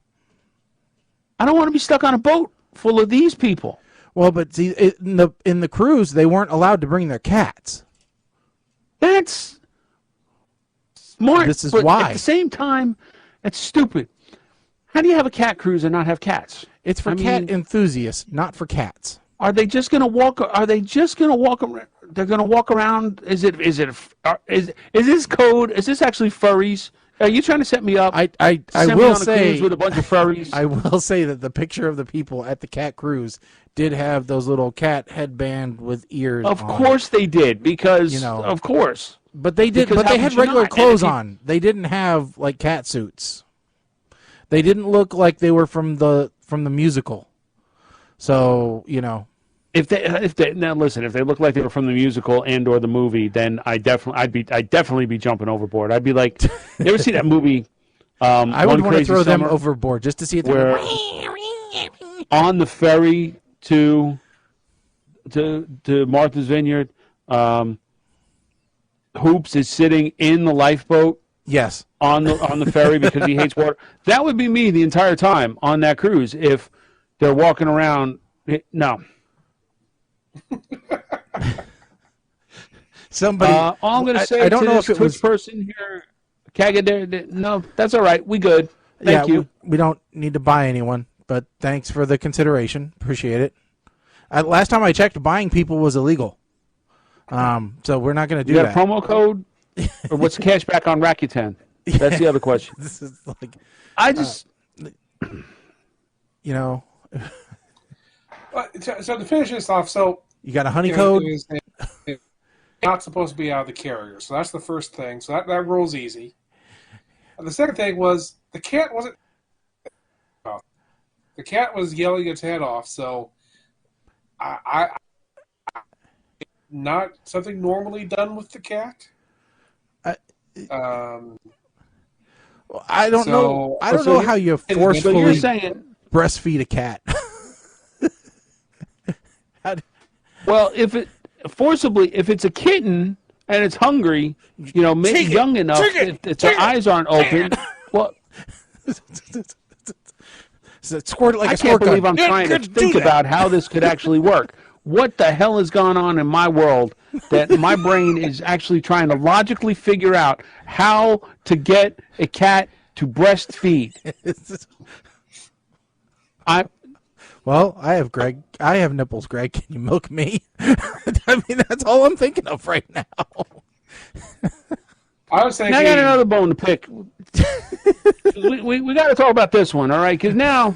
I don't want to be stuck on a boat full of these people. Well, but see, in the cruise, they weren't allowed to bring their cats. That's smart. This is but why. At the same time, it's stupid. How do you have a cat cruise and not have cats? It's for cat enthusiasts, not for cats. Are they just going to walk? Are they just going to walk around? They're going to walk around. Is this code? Is this actually furries? Are you trying to set me up? I Send me will on a say cruise with a bunch of furries. I will say that the picture of the people at the cat cruise did have those little cat headband with ears. Of on course they did, because of course. But they did. Because But they had regular not? clothes on. They didn't have like cat suits. They didn't look like they were from the musical. So if they now listen, if they look like they were from the musical and or the movie, then I'd definitely be jumping overboard. I'd be like, you ever see that movie? I would want to throw them Summer, overboard just to see if they where on the ferry to Martha's Vineyard, Hoops is sitting in the lifeboat. Yes. On the ferry because he hates water. That would be me the entire time on that cruise if they're walking around. No. Somebody. All I'm going to say I don't know this if it was person here. No, that's all right. We good. Thank you. We don't need to buy anyone, but thanks for the consideration. Appreciate it. Last time I checked, buying people was illegal. So we're not going to do that. that. You got a promo code? Or what's the cash back on Rakuten? That's the other question. This is like, I just, So to finish this off, you got a honey code. Not supposed to be out of the carrier, so that's the first thing. So that rule's easy. And the second thing was the cat wasn't. The cat was yelling its head off, so I not something normally done with the cat. I don't know. I don't know how you forcefully breastfeed a cat. Well, if it's a kitten and it's hungry, maybe young enough, if its eyes aren't open. Well, squirt like I can't believe I'm trying to think about how this could actually work. What the hell has gone on in my world that my brain is actually trying to logically figure out how to get a cat to breastfeed? Well, I have Greg. I have nipples, Greg. Can you milk me? I mean, that's all I'm thinking of right now. I was thinking. Now I got another bone to pick. we got to talk about this one, all right? Because now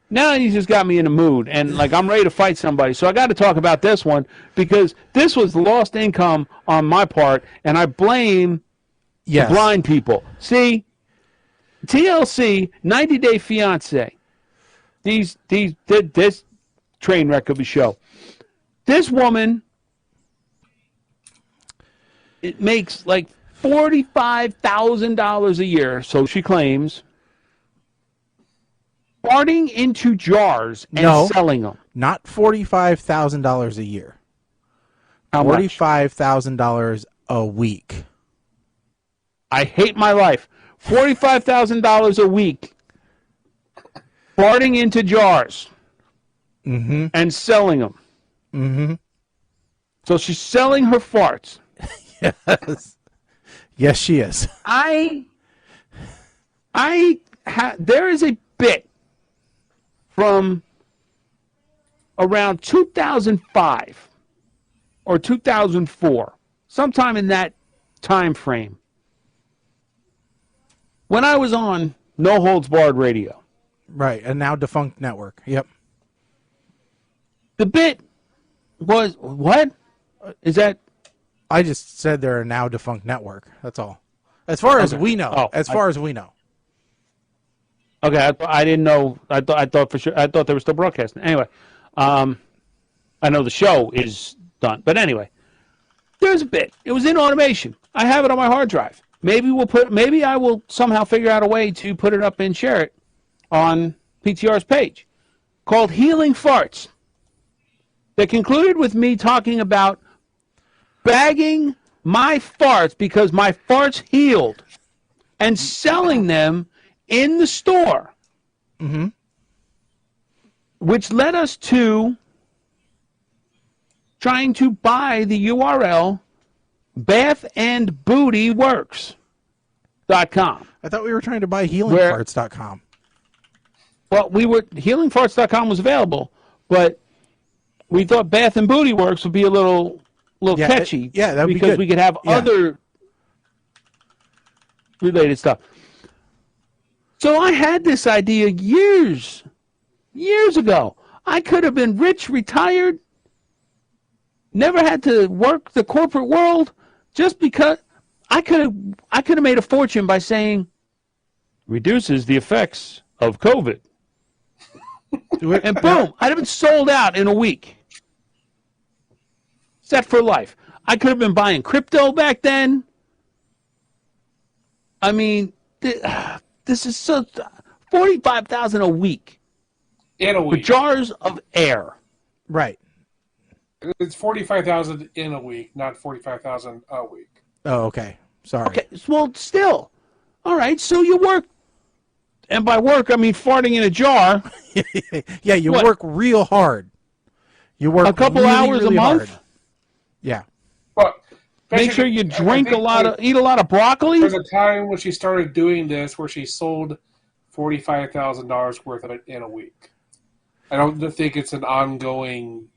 you just got me in the mood, and like I'm ready to fight somebody. So I got to talk about this one because this was lost income on my part, and I blame the blind people. See, TLC, 90 Day Fiance. This train wreck of a show. This woman, it makes like $45,000 a year, so she claims, farting into jars and selling them. Not $45,000 a year. How much? $45,000 a week. I hate my life. $45,000 a week. Farting into jars. Mm-hmm. And selling them. Mm-hmm. So she's selling her farts. Yes. Yes, she is. There is a bit from around 2005 or 2004, sometime in that time frame, when I was on No Holds Barred Radio. Right, a now defunct network. Yep. The bit was, what? Is that? I just said they're a now defunct network. That's all. As far as we know. Oh, as far as we know. Okay, I didn't know. I thought for sure. I thought they were still broadcasting. Anyway, I know the show is done, but anyway, there's a bit. It was in automation. I have it on my hard drive. Maybe I will somehow figure out a way to put it up and share it on PTR's page, called Healing Farts. That concluded with me talking about bagging my farts because my farts healed and selling them in the store. Mm-hmm. Which led us to trying to buy the URL bathandbootyworks.com. I thought we were trying to buy healingfarts.com. Well, healingfarts.com was available, but we thought Bath and Booty Works would be a little catchy. That'd be because good. We could have other related stuff. So I had this idea years ago. I could have been rich, retired, never had to work the corporate world, just because I could have made a fortune by saying reduces the effects of COVID. And boom, I'd have been sold out in a week. Set for life. I could have been buying crypto back then. I mean, this is so $45,000 a week. In a week. For jars of air. Right. It's 45,000 in a week, not 45,000 a week. Oh, okay. Sorry. Okay. Well, still. All right. So you work, and by work I mean farting in a jar. Yeah, you work real hard. You work a couple really, hours really a month. Hard. Yeah. But make sure you drink a lot eat a lot of broccoli. There's a time when she started doing this where she sold $45,000 worth of it in a week. I don't think it's an ongoing.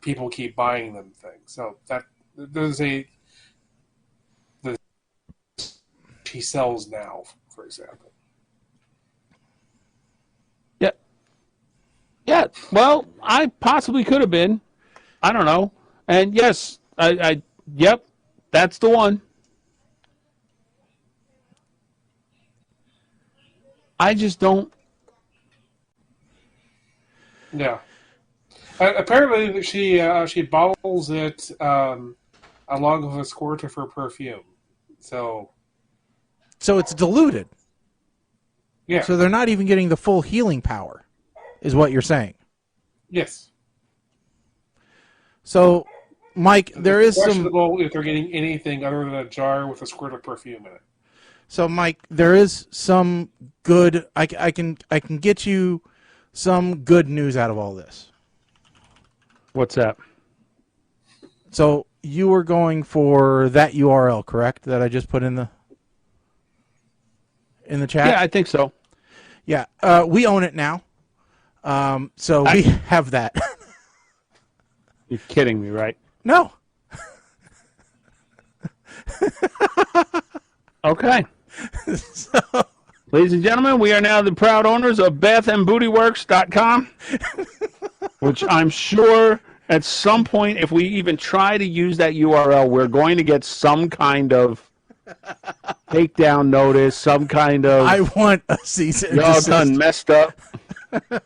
People keep buying them thing. So that there's she sells now, for example. Yeah. Yeah. Well, I possibly could have been. I don't know. And yes, yep, that's the one. I just don't. Yeah. Apparently, she bottles it along with a squirt of her perfume. So it's diluted. Yeah. So they're not even getting the full healing power, is what you're saying. Yes. So, Mike, there is questionable if they're getting anything other than a jar with a squirt of perfume in it. So, Mike, there is some good. I can get you some good news out of all this. What's that? So you were going for that URL, correct? That I just put in the chat. Yeah, I think so. Yeah, we own it now. So we have that. You're kidding me, right? No. Okay. So, ladies and gentlemen, we are now the proud owners of bathandbootyworks.com, which I'm sure at some point, if we even try to use that URL, we're going to get some kind of takedown notice, some kind of... I want a cease and y'all desist. done messed up.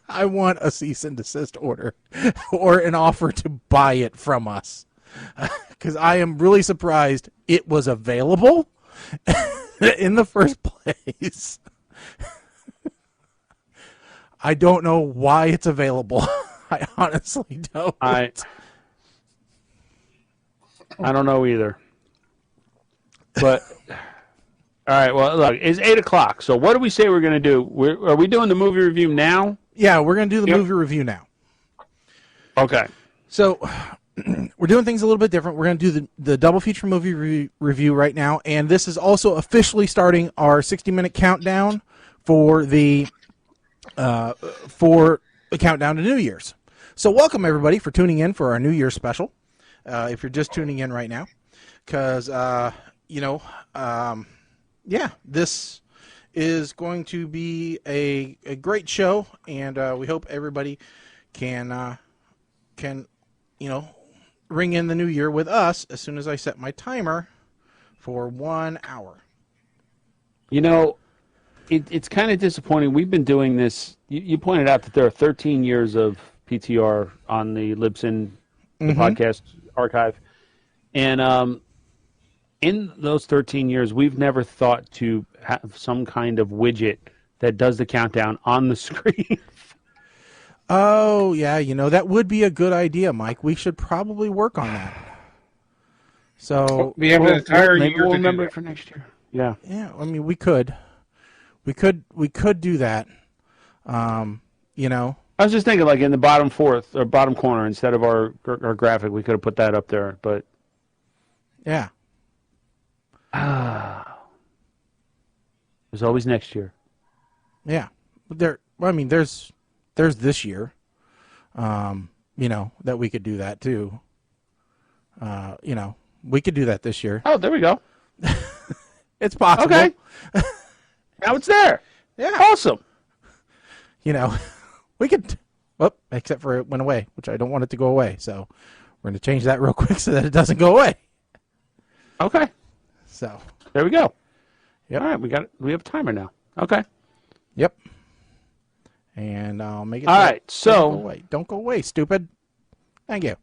I want a cease and desist order or an offer to buy it from us. Because I am really surprised it was available in the first place. I don't know why it's available. I honestly don't. I don't know either. But all right, well, look, it's 8:00. So what do we say we're going to do? Are we doing the movie review now? Yeah, we're going to do the movie review now. Okay. So we're doing things a little bit different. We're going to do the double feature movie review right now, and this is also officially starting our 60-minute countdown for the countdown to New Year's. So welcome everybody for tuning in for our New Year's special. If you're just tuning in right now, because this is going to be a great show, and we hope everybody can ring in the new year with us as soon as I set my timer for 1 hour. It's kind of disappointing. We've been doing this. You pointed out that there are 13 years of PTR on the Libsyn the podcast archive. And in those 13 years, we've never thought to have some kind of widget that does the countdown on the screen. Oh, yeah, that would be a good idea, Mike. We should probably work on that. So we have an entire maybe year we'll to remember do it for next year. Yeah. Yeah, I mean, we could do that. I was just thinking, like in the bottom fourth or bottom corner, instead of our graphic, we could have put that up there. But yeah, there's always next year. Yeah, there's this year, that we could do that too. We could do that this year. Oh, there we go. It's possible. Okay. Now it's there. Yeah. Awesome. We could, except for it went away, which I don't want it to go away. So we're going to change that real quick so that it doesn't go away. Okay. So there we go. Yep. All right, we have a timer now. Okay. Yep. And I'll make it. All right. So don't go away, stupid. Thank you.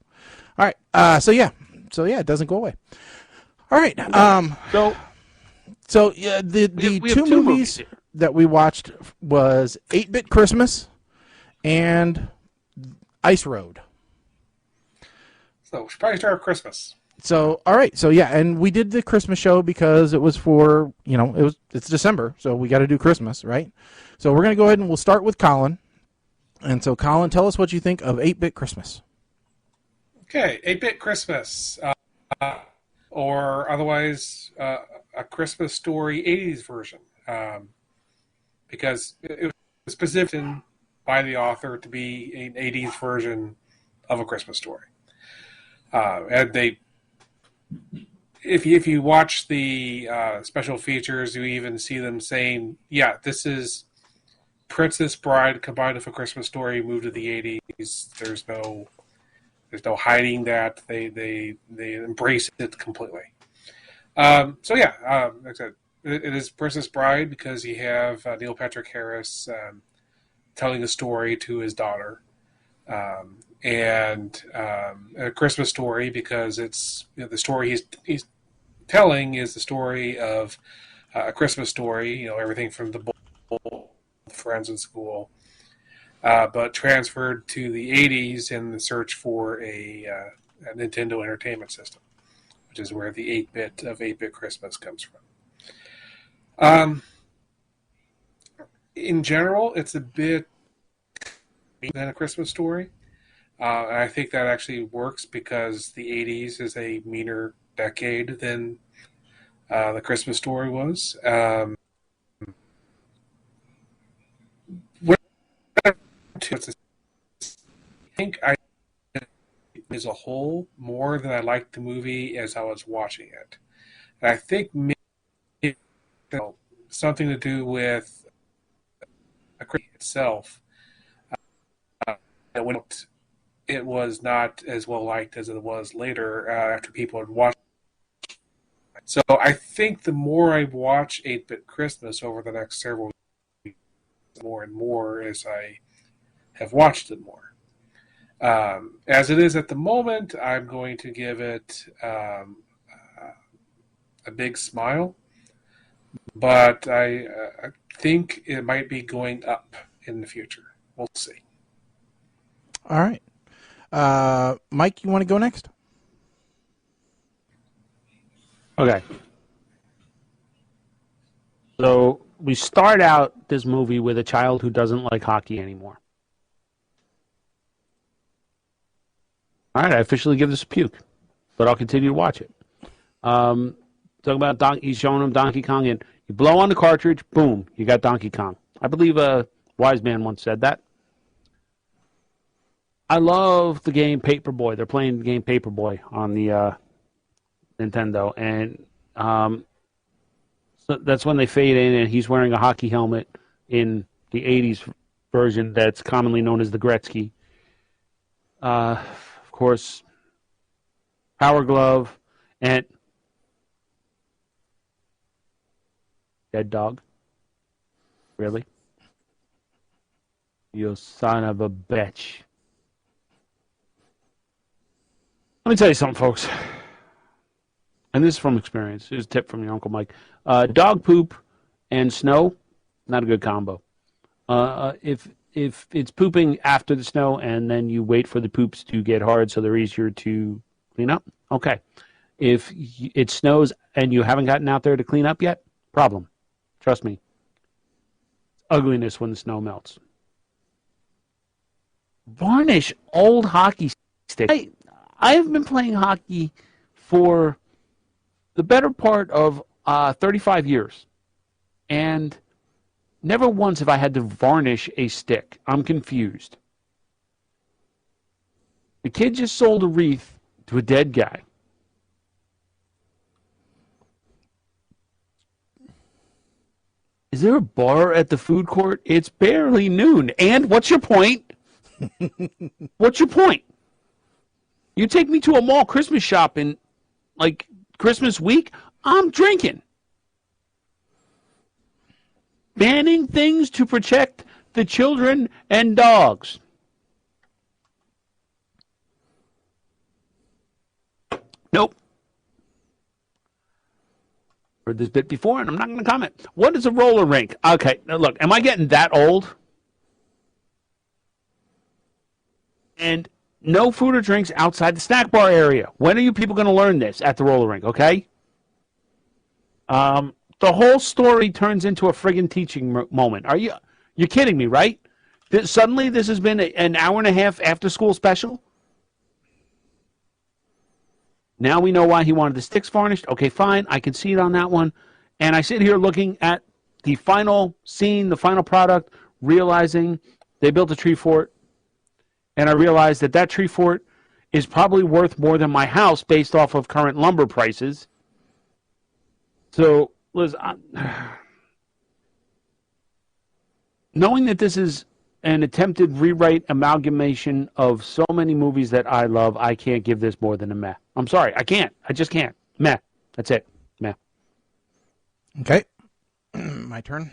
All right. So it doesn't go away. All right. So yeah, the two movies that we watched was 8-Bit Christmas and Ice Road. So we should probably start with Christmas. So all right, so yeah, and we did the Christmas show because it was for it's December, so we got to do Christmas, right? So we're gonna go ahead and we'll start with Colin. And so Colin, tell us what you think of 8-Bit Christmas. Okay, 8-Bit Christmas, or otherwise a Christmas Story 80s version, because it was positioned by the author to be an 80s version of A Christmas Story. And they, if you watch the special features, you even see them saying, "Yeah, this is Princess Bride combined with A Christmas Story moved to the 80s." There's no hiding that. They embrace it completely. Like I said, it is Princess Bride because you have Neil Patrick Harris telling a story to his daughter, and A Christmas Story because it's the story he's telling is the story of A Christmas Story. Everything from the bowl, friends in school, but transferred to the 80s in the search for a Nintendo Entertainment System, which is where the 8-bit of 8-Bit Christmas comes from. In general, it's a bit than A Christmas Story. And I think that actually works because the 80s is a meaner decade than The Christmas Story was. I think as a whole more than I liked the movie as I was watching it. And I think maybe something to do with itself. It was not as well liked as it was later after people had watched it. So I think the more I watch 8-Bit Christmas over the next several weeks, more and more as I have watched it more. As it is at the moment, I'm going to give it a big smile, but I think it might be going up in the future. We'll see. All right. Mike, you want to go next? Okay. So we start out this movie with a child who doesn't like hockey anymore. All right, I officially give this a puke, but I'll continue to watch it. Talking about he's showing him Donkey Kong, and you blow on the cartridge, boom, you got Donkey Kong. I believe a wise man once said that. I love the game Paperboy. They're playing the game Paperboy on the Nintendo, and so that's when they fade in, and he's wearing a hockey helmet in the 80s version that's commonly known as the Gretzky. Of course, Power Glove, and Dead Dog. Really? You son of a bitch. Let me tell you something, folks. And this is from experience. Here's a tip from your Uncle Mike. Dog poop and snow, not a good combo. If it's pooping after the snow and then you wait for the poops to get hard so they're easier to clean up, okay. If it snows and you haven't gotten out there to clean up yet, problem. Trust me. It's ugliness when the snow melts. Varnish old hockey sticks. I have been playing hockey for the better part of 35 years, and never once have I had to varnish a stick. I'm confused. The kid just sold a wreath to a dead guy. Is there a bar at the food court? It's barely noon. And what's your point? What's your point? You take me to a mall Christmas shop in, like, Christmas week, I'm drinking. Banning things to protect the children and dogs. Nope. Heard this bit before, and I'm not going to comment. What is a roller rink? Okay, now look, am I getting that old? And no food or drinks outside the snack bar area. When are you people going to learn this at the roller rink, okay? The whole story turns into a friggin' teaching moment. You're kidding me, right? Suddenly this has been an hour and a half after school special? Now we know why he wanted the sticks varnished. Okay, fine. I can see it on that one. And I sit here looking at the final scene, the final product, realizing they built a tree fort. And I realized that tree fort is probably worth more than my house based off of current lumber prices. So, Liz, knowing that this is an attempted rewrite amalgamation of so many movies that I love, I can't give this more than a meh. I'm sorry, I can't. I just can't. Meh. That's it. Meh. Okay. My turn.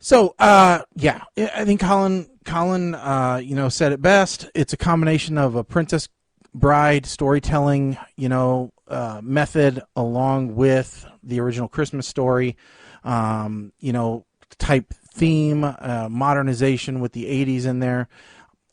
So, yeah, I think Colin, said it best. It's a combination of a Princess Bride storytelling, method along with the original Christmas Story, type theme, modernization with the 80s in there.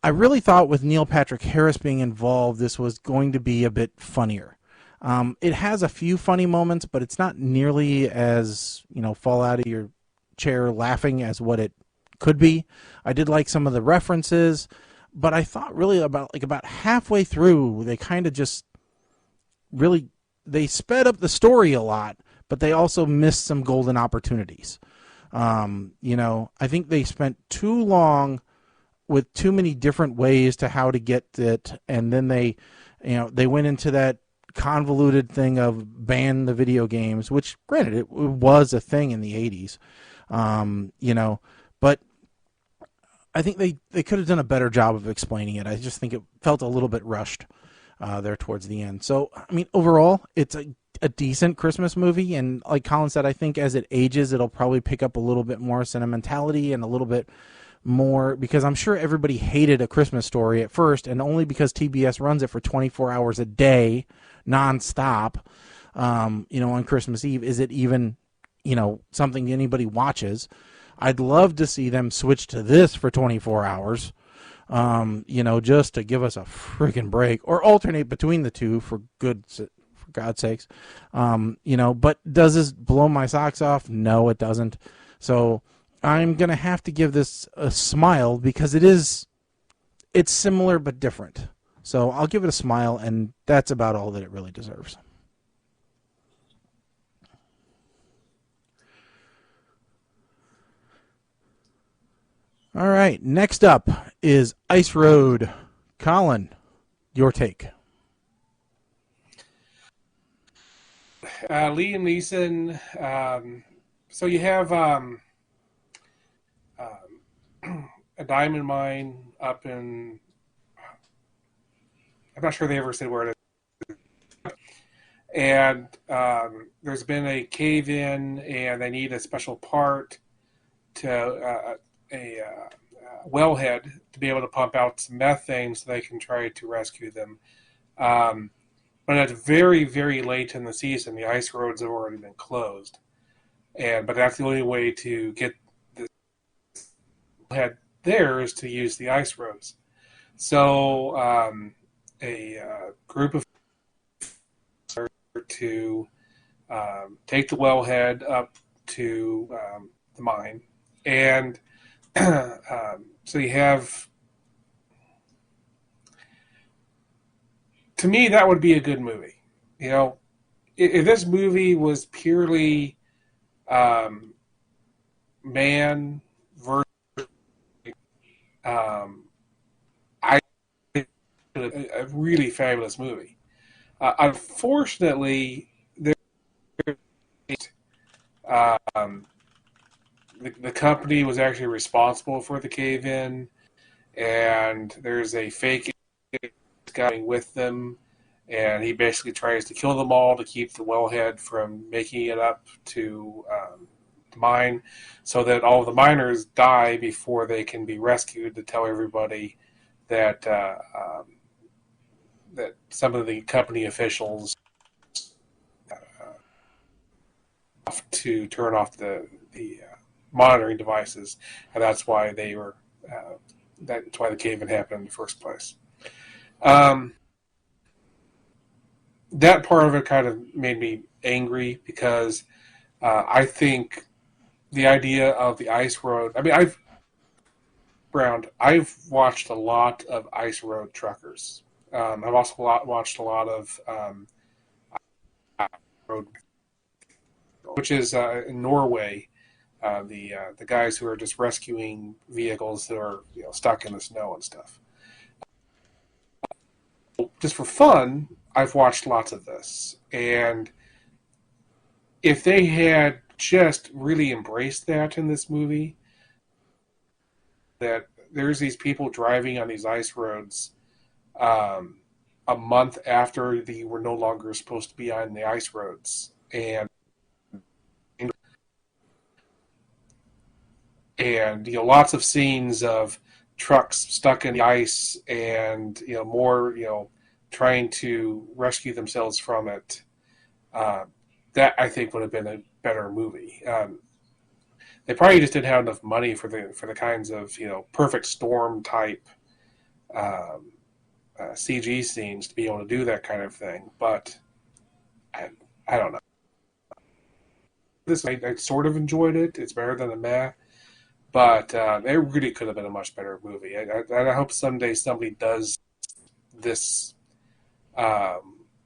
I really thought with Neil Patrick Harris being involved, this was going to be a bit funnier. It has a few funny moments, but it's not nearly as, fall out of your chair laughing as what it could be. I did like some of the references, but I thought really about halfway through, they kind of just really, they sped up the story a lot, but they also missed some golden opportunities. I think they spent too long with too many different ways to how to get it, and then they went into that convoluted thing of ban the video games, which granted it was a thing in the 80s. But I think they could have done a better job of explaining it. I just think it felt a little bit rushed there towards the end. So, I mean, overall, it's a decent Christmas movie, and like Colin said, I think as it ages, it'll probably pick up a little bit more sentimentality and a little bit more, because I'm sure everybody hated A Christmas Story at first, and only because TBS runs it for 24 hours a day, nonstop, on Christmas Eve, is it even, something anybody watches. I'd love to see them switch to this for 24 hours, just to give us a freaking break, or alternate between the two for God's sakes. But does this blow my socks off? No, it doesn't. So I'm going to have to give this a smile because it's similar but different. So I'll give it a smile, and that's about all that it really deserves. All right, next up is Ice Road. Colin, your take. Liam Neeson. So you have a diamond mine up in. I'm not sure they ever said where it is. And there's been a cave-in, and they need a special part to a wellhead to be able to pump out some methane so they can try to rescue them. But it's very, very late in the season. The ice roads have already been closed. But that's the only way to get the wellhead there is to use the ice roads. So a group of to take the wellhead up to the mine. And so you have, to me, that would be a good movie. If this movie was purely man versus a really fabulous movie. Unfortunately, the company was actually responsible for the cave-in, and there's a fake guy with them, and he basically tries to kill them all to keep the wellhead from making it up to the mine, so that all of the miners die before they can be rescued, to tell everybody that that some of the company officials to turn off the monitoring devices, and that's why they were that's why the cave-in happened in the first place. That part of it kind of made me angry because I think the idea of the ice road. I mean, I've watched a lot of ice road truckers. I've also watched a lot of road, which is in Norway. The guys who are just rescuing vehicles that are stuck in the snow and stuff. Just for fun, I've watched lots of this, and if they had just really embraced that in this movie, that there's these people driving on these ice roads a month after they were no longer supposed to be on the ice roads, and lots of scenes of trucks stuck in the ice, and more trying to rescue themselves from it. That I think would have been a better movie. They probably just didn't have enough money for the kinds of perfect storm type CG scenes to be able to do that kind of thing. But I don't know. I sort of enjoyed it. It's better than a meh. But it really could have been a much better movie. I hope someday somebody does this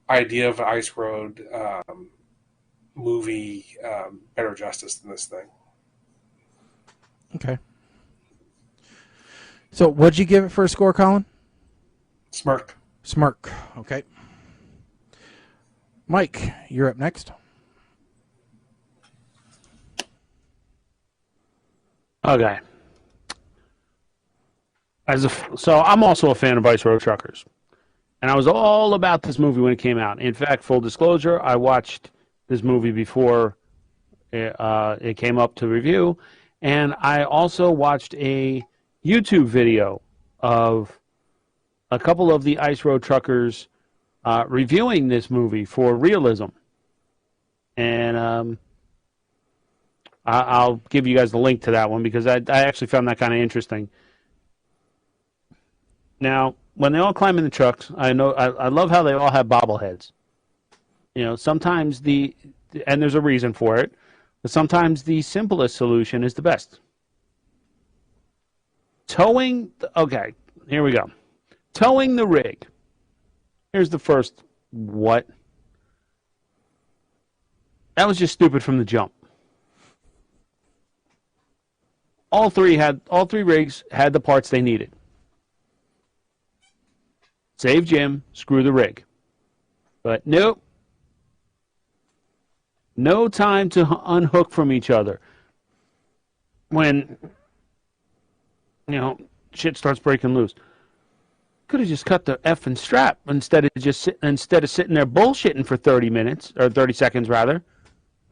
idea of an ice road movie better justice than this thing. Okay. So what'd you give it for a score, Colin? Smirk. Okay. Mike, you're up next. Okay. So I'm also a fan of Ice Road Truckers. And I was all about this movie when it came out. In fact, full disclosure, I watched this movie before it came up to review. And I also watched a YouTube video of a couple of the Ice Road Truckers reviewing this movie for realism. And I'll give you guys the link to that one because I actually found that kind of interesting. Now, when they all climb in the trucks, I love how they all have bobbleheads. You know, sometimes and there's a reason for it, but sometimes the simplest solution is the best. Okay, here we go. Towing the rig. Here's the first what? That was just stupid from the jump. All three rigs had the parts they needed. Save Jim, screw the rig. But nope. No time to unhook from each other. When, shit starts breaking loose. Could have just cut the effing strap instead of sitting there bullshitting for 30 minutes, or 30 seconds rather.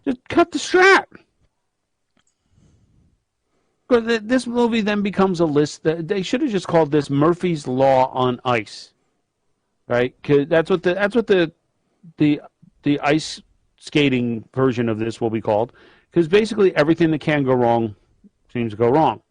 Just cut the strap. This movie then becomes a list. They should have just called this Murphy's Law on Ice, right? Because that's what the ice skating version of this will be called. Because basically everything that can go wrong seems to go wrong.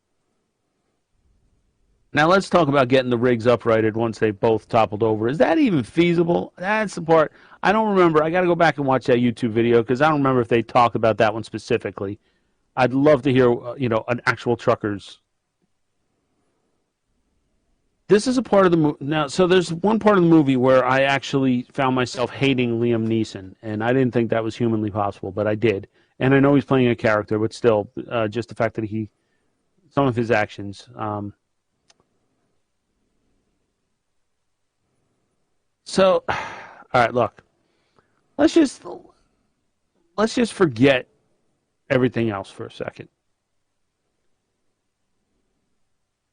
Now let's talk about getting the rigs uprighted once they both toppled over. Is that even feasible? That's the part I don't remember. I got to go back and watch that YouTube video because I don't remember if they talked about that one specifically. I'd love to hear, an actual trucker's. This is a part of the movie. Now, so there's one part of the movie where I actually found myself hating Liam Neeson, and I didn't think that was humanly possible, but I did. And I know he's playing a character, but still, just the fact that some of his actions. So, all right, look. Let's just forget everything else for a second.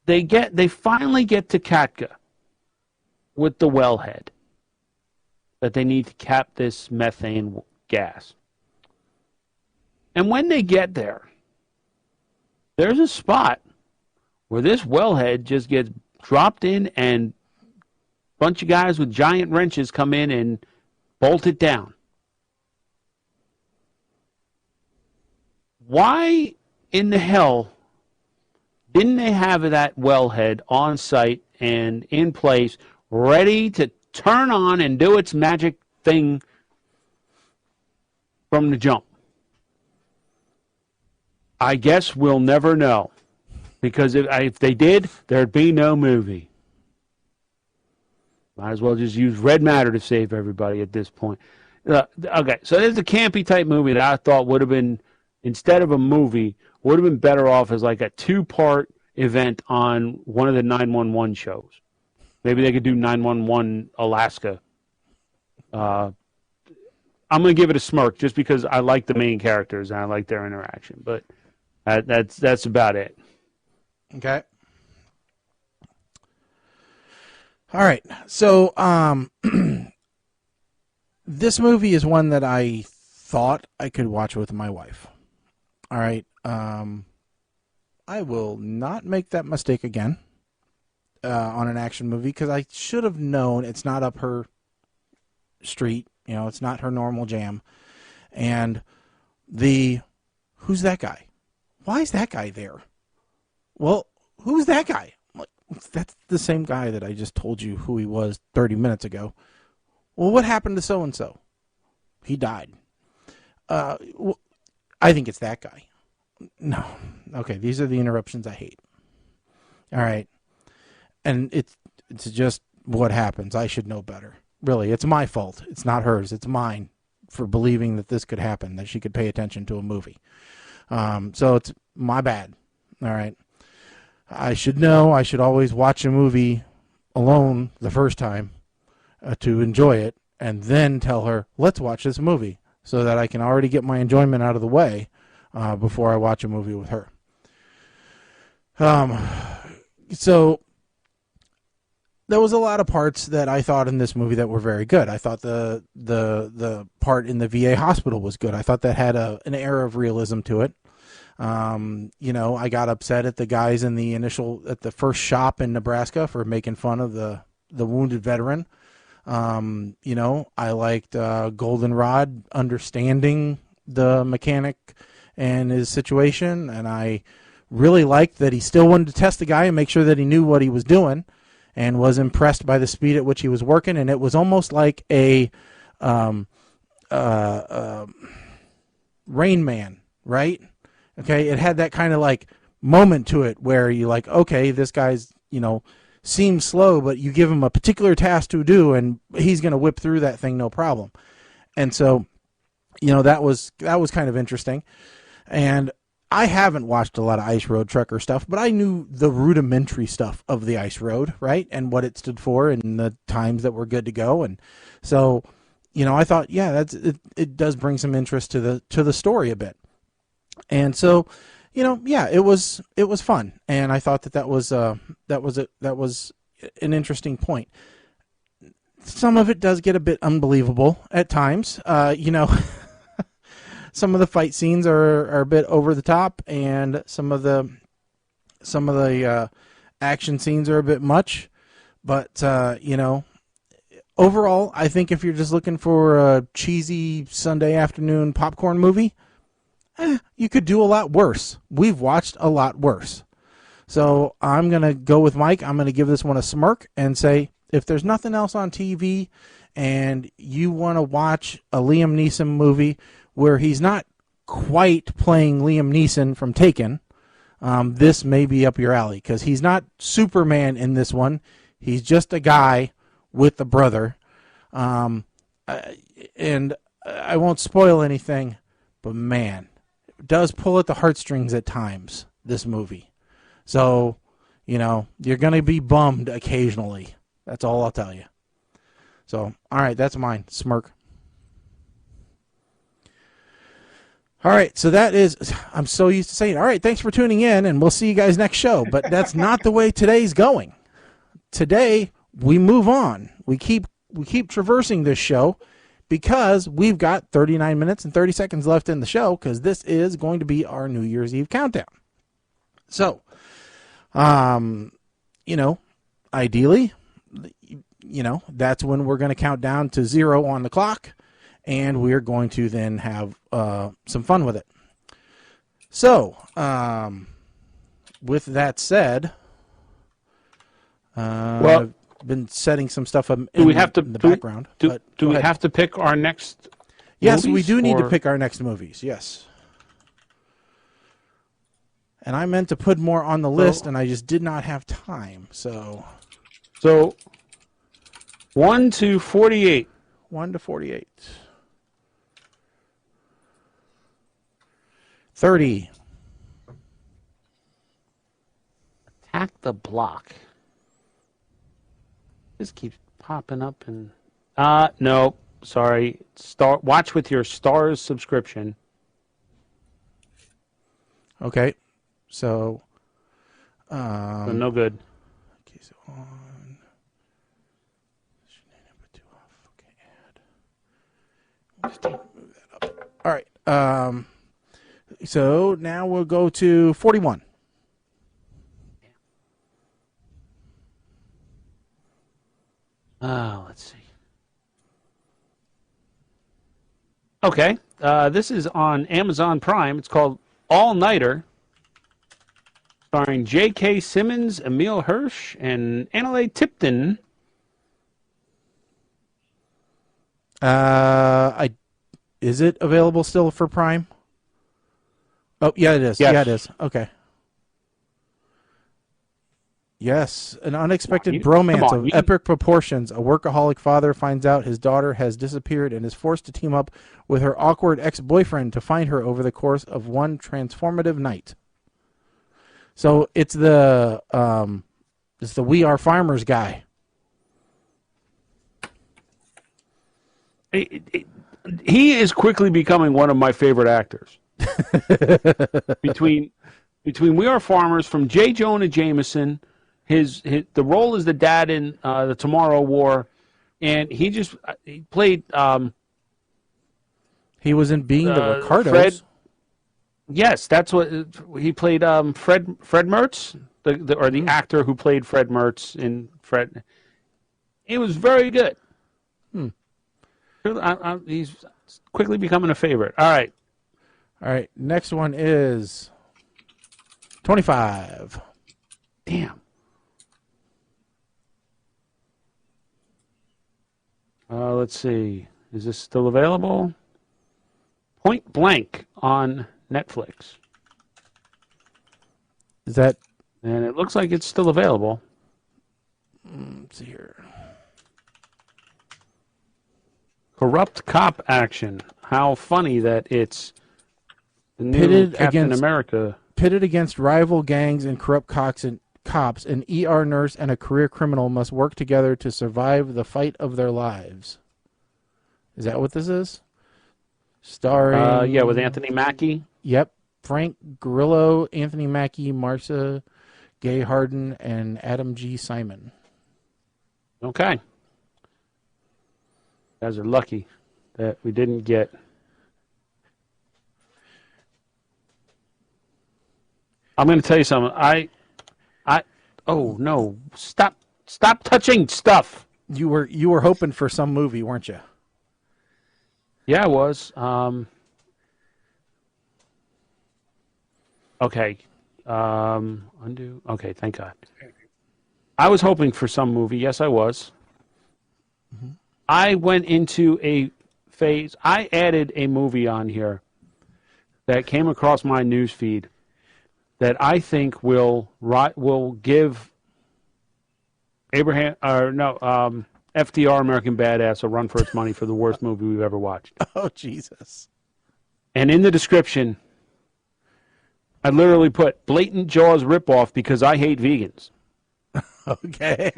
They finally get to Katka with the wellhead that they need to cap this methane gas. And when they get there, there's a spot where this wellhead just gets dropped in and a bunch of guys with giant wrenches come in and bolt it down. Why in the hell didn't they have that wellhead on site and in place, ready to turn on and do its magic thing from the jump? I guess we'll never know. Because if they did, there'd be no movie. Might as well just use red matter to save everybody at this point. Okay, so there's a campy type movie that I thought would have been, instead of a movie, would have been better off as like a 2-part event on one of the 911 shows. Maybe they could do 911 Alaska. I'm going to give it a smirk just because I like the main characters and I like their interaction. But that's about it. Okay. All right. So this movie is one that I thought I could watch with my wife. All right. I will not make that mistake again on an action movie because I should have known it's not up her street. It's not her normal jam. And who's that guy? Why is that guy there? Well, who's that guy? That's the same guy that I just told you who he was 30 minutes ago. Well, what happened to so-and-so? He died. I think it's that guy. No. Okay, these are the interruptions I hate. All right. And it's just what happens. I should know better. Really, it's my fault. It's not hers. It's mine for believing that this could happen, that she could pay attention to a movie. So it's my bad. All right. I should know. I should always watch a movie alone the first time to enjoy it and then tell her, let's watch this movie so that I can already get my enjoyment out of the way before I watch a movie with her. So there was a lot of parts that I thought in this movie that were very good. I thought the part in the VA hospital was good. I thought that had an air of realism to it. I got upset at the guys at the first shop in Nebraska for making fun of the wounded veteran. I liked Goldenrod understanding the mechanic and his situation, and I really liked that he still wanted to test the guy and make sure that he knew what he was doing, and was impressed by the speed at which he was working. And it was almost like a Rain Man, right? Okay, it had that kind of like moment to it where you like, okay, this guy's, seems slow, but you give him a particular task to do, and he's going to whip through that thing no problem. And so, that was kind of interesting. And I haven't watched a lot of Ice Road Trucker stuff, but I knew the rudimentary stuff of the Ice Road, right, and what it stood for, and the times that were good to go. And so, I thought, yeah, that's it. It does bring some interest to the story a bit. And so, yeah, it was fun, and I thought that was an interesting point. Some of it does get a bit unbelievable at times. Some of the fight scenes are a bit over the top, and some of the action scenes are a bit much. But overall, I think if you're just looking for a cheesy Sunday afternoon popcorn movie, you could do a lot worse. We've watched a lot worse. So I'm going to go with Mike. I'm going to give this one a smirk and say, if there's nothing else on TV and you want to watch a Liam Neeson movie where he's not quite playing Liam Neeson from Taken, this may be up your alley, because he's not Superman in this one. He's just a guy with a brother. And I won't spoil anything, but man, it does pull at the heartstrings at times, this movie. So, you're going to be bummed occasionally. That's all I'll tell you. So, all right, that's mine. Smirk. All right, so that is, I'm so used to saying, all right, thanks for tuning in, and we'll see you guys next show. But that's not the way today's going. Today, we move on. We keep traversing this show because we've got 39 minutes and 30 seconds left in the show, because this is going to be our New Year's Eve countdown. So, ideally, that's when we're going to count down to 0 on the clock, and we're going to then have some fun with it. So, with that said, I've been setting some stuff up in the background. Do we have to pick our next Yes, movies, we do need to pick our next movies, yes. And I meant to put more on the list, and I just did not have time. So 1 to 48. 1 to 48. 30. Attack the Block. This keeps popping up and no, sorry. Watch with your Stars subscription. Okay. So no good. Okay, so on. Okay, add. Just move that up. All right. So now we'll go to 41. Let's see. Okay. This is on Amazon Prime. It's called All Nighter, starring J.K. Simmons, Emile Hirsch, and Annalise Tipton. Is it available still for Prime? Oh, yeah, it is. Yes. Yeah, it is. Okay. Yes, an unexpected bromance of epic proportions. A workaholic father finds out his daughter has disappeared and is forced to team up with her awkward ex-boyfriend to find her over the course of one transformative night. So it's the We Are Farmers guy. He is quickly becoming one of my favorite actors. Between We Are Farmers, from J. Jonah Jameson. The role is the dad in the Tomorrow War, and he played. He was in Being the Ricardos. Fred, yes, that's what he played. Fred Mertz, the actor who played Fred Mertz in Fred. It was very good. He's quickly becoming a favorite. All right. All right, next one is 25. Damn. Let's see. Is this still available? Point Blank on Netflix. Is that? And it looks like it's still available. Let's see here. Corrupt cop action. How funny that it's the new Pitted Captain against- America. Pitted against rival gangs and corrupt cops, an ER nurse and a career criminal must work together to survive the fight of their lives. Is that what this is? Starring... Yeah, with Anthony Mackie. Yep. Frank Grillo, Anthony Mackie, Marcia Gay Harden, and Adam G. Simon. Okay. You guys are lucky that we didn't get... I'm going to tell you something. Oh no! Stop touching stuff. You were hoping for some movie, weren't you? Yeah, I was. Okay. Undo. Okay, thank God. I was hoping for some movie. Yes, I was. Mm-hmm. I went into a phase. I added a movie on here that came across my news feed that I think will give FDR American Badass a run for its money for the worst movie we've ever watched. Oh, Jesus. And in the description, I literally put blatant Jaws ripoff because I hate vegans. Okay.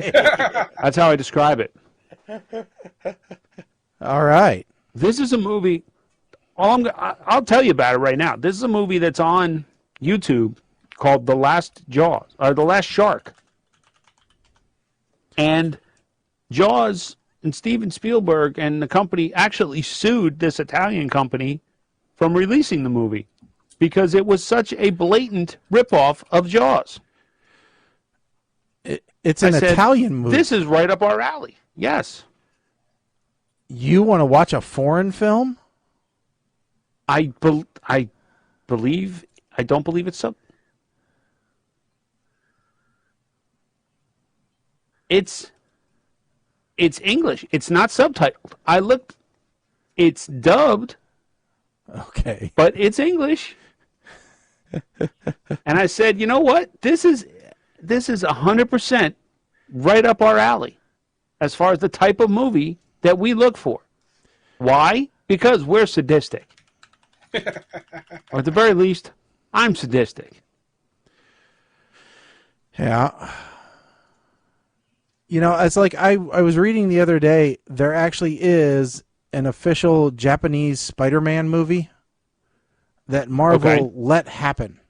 That's how I describe it. All right. This is a movie. I'll tell you about it right now. This is a movie that's on YouTube called The Last Jaws, or The Last Shark. And Jaws and Steven Spielberg and the company actually sued this Italian company from releasing the movie because it was such a blatant ripoff of Jaws. It's an Italian movie. This is right up our alley. Yes. You want to watch a foreign film? I don't believe it's sub. It's English. It's not subtitled. I looked. It's dubbed. Okay. But it's English. And I said, you know what? This is 100% right up our alley as far as the type of movie that we look for. Why? Because we're sadistic. Or at the very least, I'm sadistic. Yeah. You know, it's like I was reading the other day, there actually is an official Japanese Spider-Man movie that Marvel let happen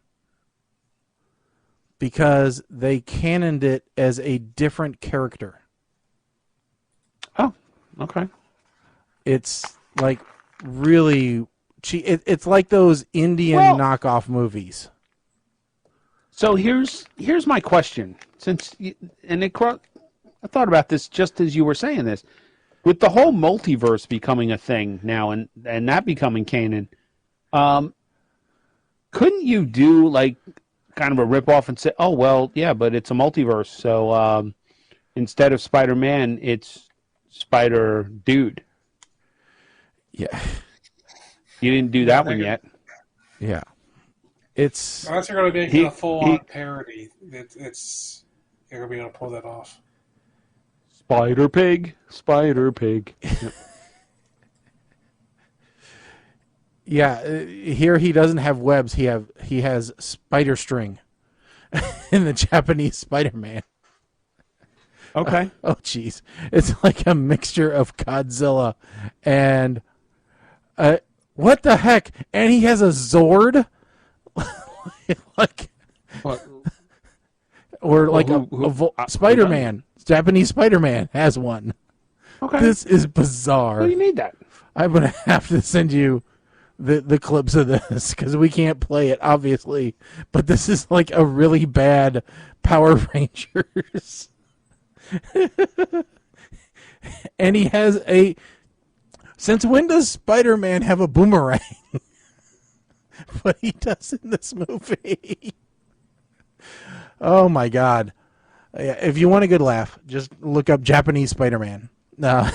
because they canoned it as a different character. Oh, okay. It's like really it's like those Indian knockoff movies. So here's my question. I thought about this just as you were saying this. With the whole multiverse becoming a thing now and that becoming canon, couldn't you do like kind of a ripoff and say, oh, well, yeah, but it's a multiverse. So instead of Spider-Man, it's Spider-Dude. Yeah. You didn't do that one yet. Yeah. It's... Unless they're going to make it a full-on parody, they're going to be able to pull that off. Spider-Pig. Yep. Yeah, here he doesn't have webs. He has spider string in the Japanese Spider-Man. Okay. Oh, jeez. It's like a mixture of Godzilla and... what the heck? And he has a Zord? like... What? Or like Spider-Man. Japanese Spider-Man has one. Okay. This is bizarre. What do you need that? I'm going to have to send you the clips of this because we can't play it, obviously. But this is like a really bad Power Rangers. And he has a... Since when does Spider-Man have a boomerang? what he does in this movie. Oh my God. If you want a good laugh, just look up Japanese Spider-Man on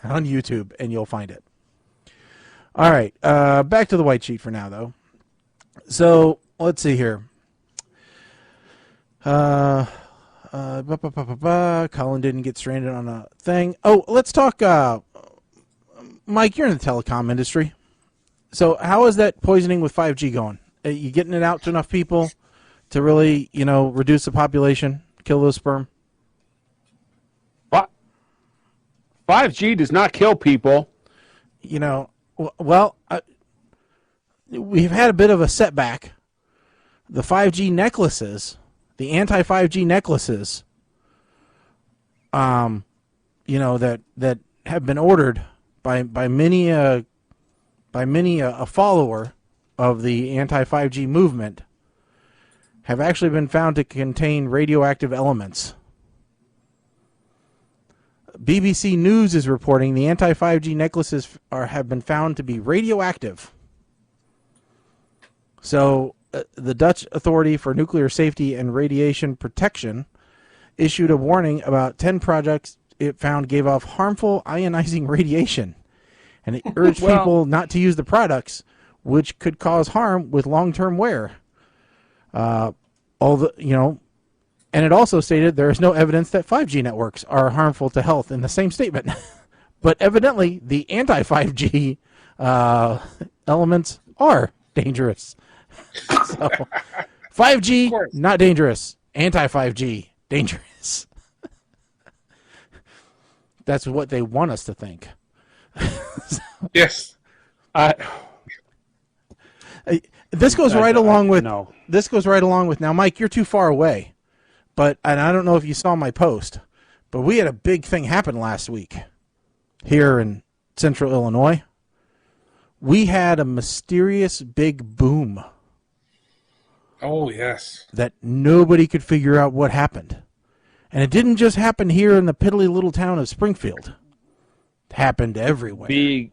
YouTube and you'll find it. All right. Back to the white sheet for now, though. So let's see here. Colin didn't get stranded on a thing. Oh, let's talk. Mike, you're in the telecom industry. So how is that poisoning with 5G going? Are you getting it out to enough people to really, reduce the population, kill those sperm? What? 5G does not kill people. Well, we've had a bit of a setback. The 5G necklaces, the anti-5G necklaces, that have been ordered by many a follower of the anti-5G movement, have actually been found to contain radioactive elements. BBC News is reporting the anti-5G necklaces have been found to be radioactive. So the Dutch Authority for Nuclear Safety and Radiation Protection issued a warning about 10 projects it found gave off harmful ionizing radiation. And it urged people not to use the products, which could cause harm with long-term wear. And it also stated there is no evidence that 5G networks are harmful to health in the same statement. But evidently, the anti-5G elements are dangerous. So, 5G, not dangerous. Anti-5G, dangerous. That's what they want us to think. Yes. This goes right along with. Now, Mike, you're too far away, and I don't know if you saw my post, but we had a big thing happen last week here in Central Illinois. We had a mysterious big boom. Oh yes. That nobody could figure out what happened, and it didn't just happen here in the piddly little town of Springfield. It happened everywhere. Big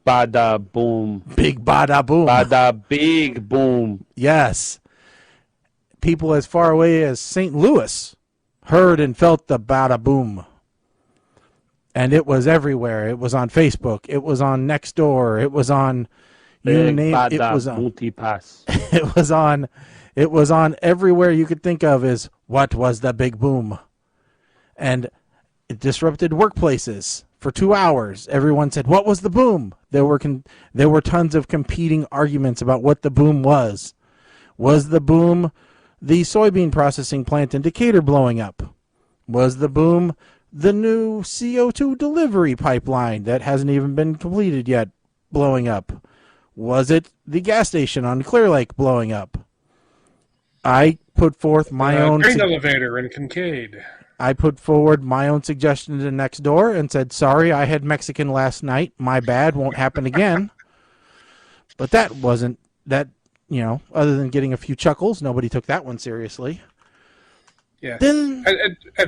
bada boom. Big bada boom. Bada big boom. Yes. People as far away as St. Louis heard and felt the bada boom. And it was everywhere. It was on Facebook. It was on Nextdoor. It was on it was on multipass. It was on everywhere you could think of as what was the big boom. And it disrupted workplaces. For 2 hours, everyone said, "What was the boom?" There were tons of competing arguments about what the boom was. Was the boom the soybean processing plant in Decatur blowing up? Was the boom the new CO2 delivery pipeline that hasn't even been completed yet blowing up? Was it the gas station on Clear Lake blowing up? I put forth my own train elevator in Kincaid. I put forward my own suggestion to Nextdoor and said, sorry, I had Mexican last night. My bad, won't happen again. But that wasn't, other than getting a few chuckles, nobody took that one seriously. Yeah. And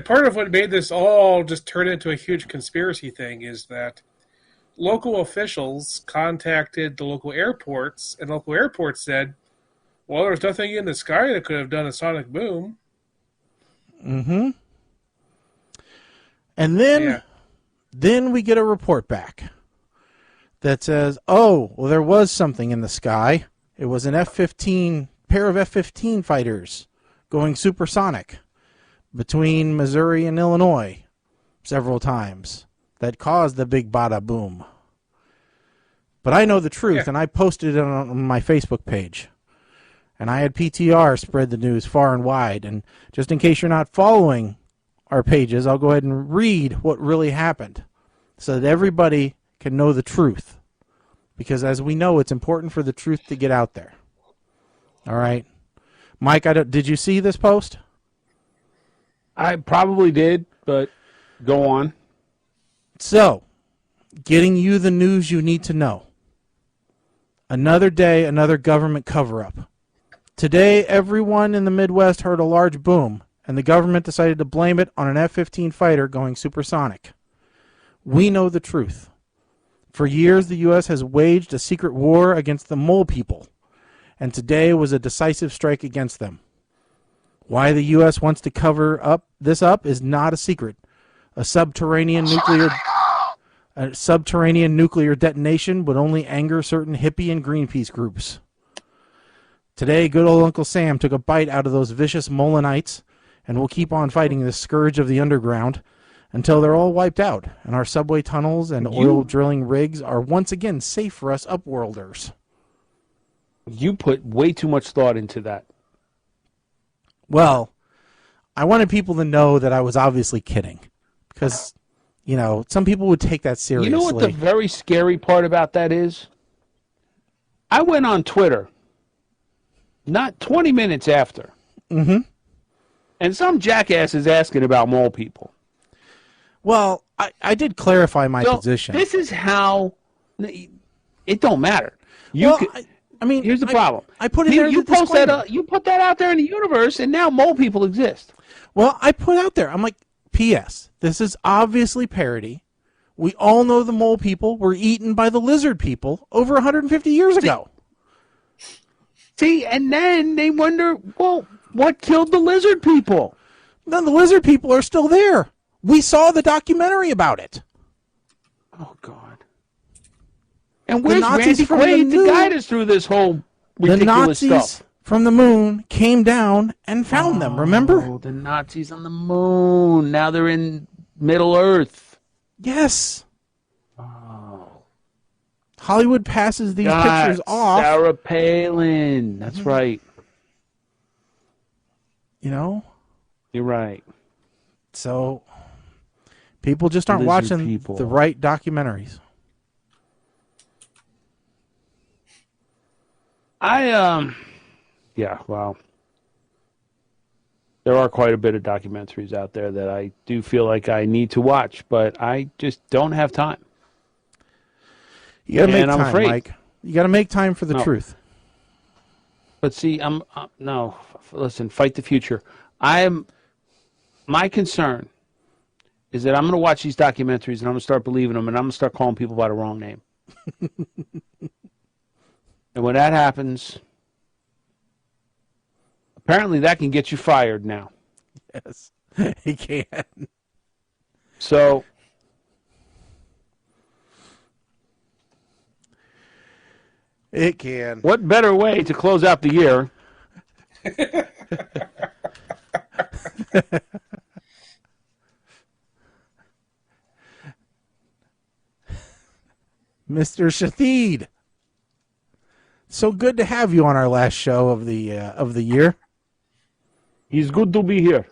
part of what made this all just turn into a huge conspiracy thing is that local officials contacted the local airports, and local airports said, well, there's nothing in the sky that could have done a sonic boom. Mm-hmm. And then we get a report back that says, oh, well, there was something in the sky. It was an pair of F-15 fighters going supersonic between Missouri and Illinois several times that caused the big bada boom. But I know the truth, and I posted it on my Facebook page. And I had PTR spread the news far and wide. And just in case you're not following our pages, I'll go ahead and read what really happened so that everybody can know the truth. Because as we know, it's important for the truth to get out there. All right. Mike, did you see this post? I probably did, but go on. So, getting you the news you need to know. Another day, another government cover-up. Today, everyone in the Midwest heard a large boom, and the government decided to blame it on an F-15 fighter going supersonic. We know the truth. For years, the U.S. has waged a secret war against the mole people, and today was a decisive strike against them. Why the U.S. wants to cover this up is not a secret. A subterranean nuclear detonation would only anger certain hippie and Greenpeace groups. Today, good old Uncle Sam took a bite out of those vicious Molinites, and will keep on fighting this scourge of the underground until they're all wiped out, and our subway tunnels and oil drilling rigs are once again safe for us upworlders. You put way too much thought into that. Well, I wanted people to know that I was obviously kidding, because, some people would take that seriously. You know what the very scary part about that is? I went on Twitter, not 20 minutes after, and some jackass is asking about mole people. Well, I did clarify my position. This is how it don't matter. Here's the problem. I put it there. You post that. You put that out there in the universe, and now mole people exist. Well, I put out there. I'm like, P.S. This is obviously parody. We all know the mole people were eaten by the lizard people over 150 years ago. See, and then they wonder, well, what killed the lizard people? Then the lizard people are still there. We saw the documentary about it. Oh, God. And where's Randy Quaid to guide us through this whole ridiculous stuff? The Nazis from the moon came down and found them, remember? Oh, the Nazis on the moon. Now they're in Middle Earth. Yes. Oh. Hollywood passes these pictures off. Sarah Palin. That's right. You're right. So, people just aren't watching the right documentaries. Yeah, well, there are quite a bit of documentaries out there that I do feel like I need to watch, but I just don't have time. You got to make time, Mike. You got to make time for the truth. But see, listen, fight the future. My concern is that I'm going to watch these documentaries and I'm going to start believing them and I'm going to start calling people by the wrong name. And when that happens, apparently that can get you fired now. Yes, it can. So, it can. What better way to close out the year? Mr. Shathid. So good to have you on our last show of the year. It's good to be here.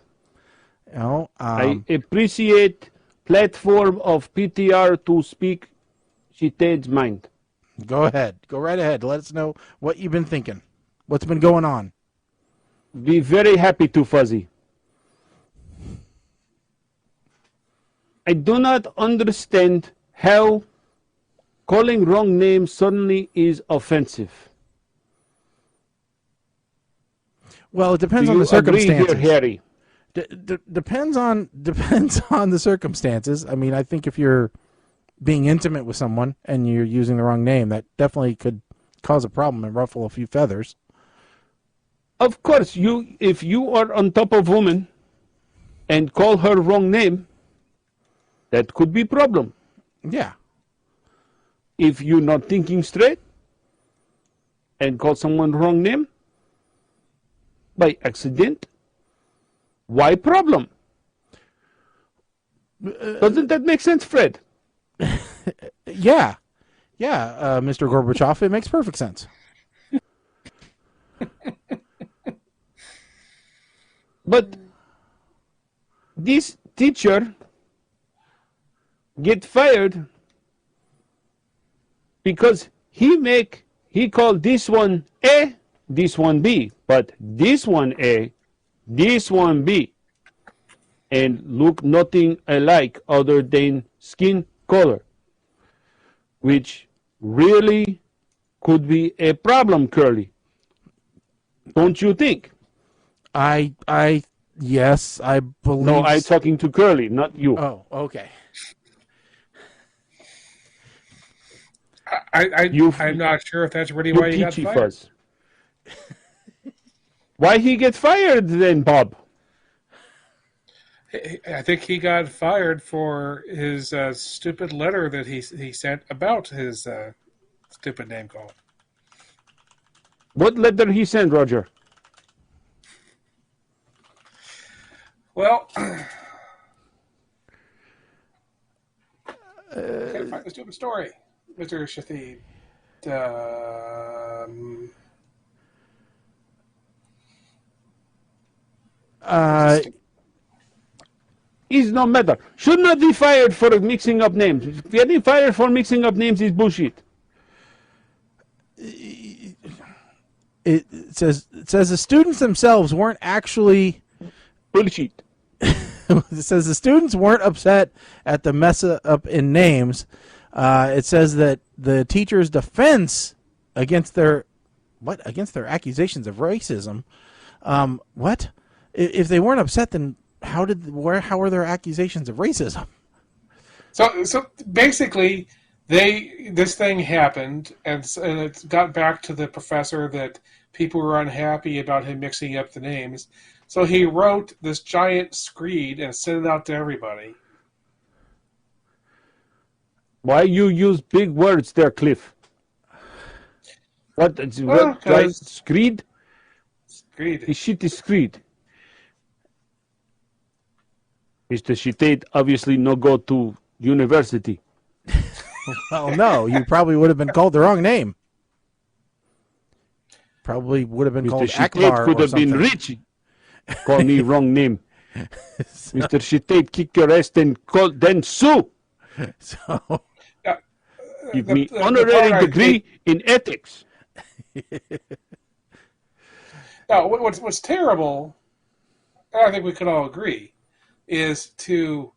I appreciate platform of PTR to speak Shited's mind. Go ahead. Go right ahead. Let us know what you've been thinking. What's been going on? Be very happy to, Fuzzy. I do not understand how calling wrong names suddenly is offensive. Well, it depends on the circumstances. Agree here, Harry? Depends on the circumstances. I mean, I think if you're being intimate with someone and you're using the wrong name, that definitely could cause a problem and ruffle a few feathers. Of course, if you are on top of a woman and call her wrong name, that could be a problem. Yeah. If you're not thinking straight and call someone wrong name by accident, why problem? Doesn't that make sense, Fred? Yeah, Mr. Gorbachev, it makes perfect sense. But this teacher get fired because he called this one A, this one B, but this one A, this one B, and look nothing alike other than skin color, which really could be a problem, Curly. Don't you think? Yes, I believe. No, I'm talking to Curly, not you. Oh, okay. I'm not sure if that's really why he got fired. Fuzz. Why he get fired then, Bob? I think he got fired for his stupid letter that he sent about his stupid name call. What letter he sent, Roger? Well, can't find the stupid story, Mr. Shathid. Is no matter. Should not be fired for mixing up names. Getting fired for mixing up names is bullshit. It says the students themselves weren't actually bullshit. It says the students weren't upset at the mess up in names. It says that the teacher's defense against their accusations of racism. What? If they weren't upset, then how were their accusations of racism? So basically, this thing happened, and it got back to the professor that people were unhappy about him mixing up the names. So he wrote this giant screed and sent it out to everybody. Why you use big words there, Cliff? What? Screed? Screed. The shit is screed. Mr. Shitate obviously no go to university. Well, no, you probably would have been called the wrong name. Probably would have been called Akbar could have something. been rich. Call me wrong name. Mr. Shitate, kick your ass, then sue. So, give me honorary degree in ethics. Now, what's terrible, I think we could all agree, is to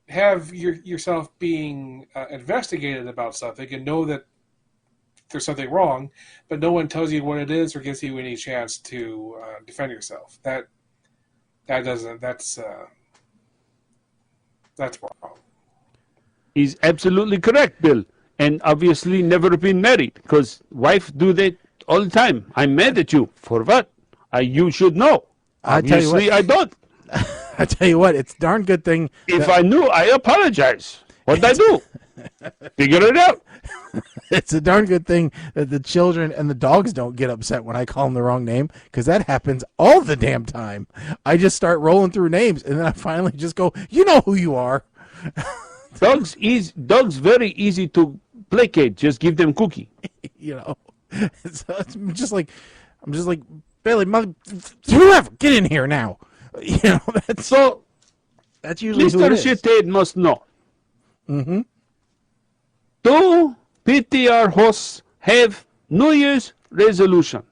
have yourself being investigated about something and know that there's something wrong, but no one tells you what it is or gives you any chance to defend yourself. That's wrong. He's absolutely correct, Bill. And obviously never been married, because wife do that all the time. I'm mad at you. For what? You should know. Obviously, I don't. I tell you what, it's a darn good thing. If I knew, I apologize. What'd I do? Figure it out. It's a darn good thing that the children and the dogs don't get upset when I call them the wrong name, because that happens all the damn time. I just start rolling through names, and then I finally just go, you know who you are. Dogs very easy to placate. Just give them cookie. So I'm just like Bailey, mother, whoever, get in here now. That's usually Mr. who it is. Shitate must know. Mm-hmm. Do PTR hosts have New Year's resolution?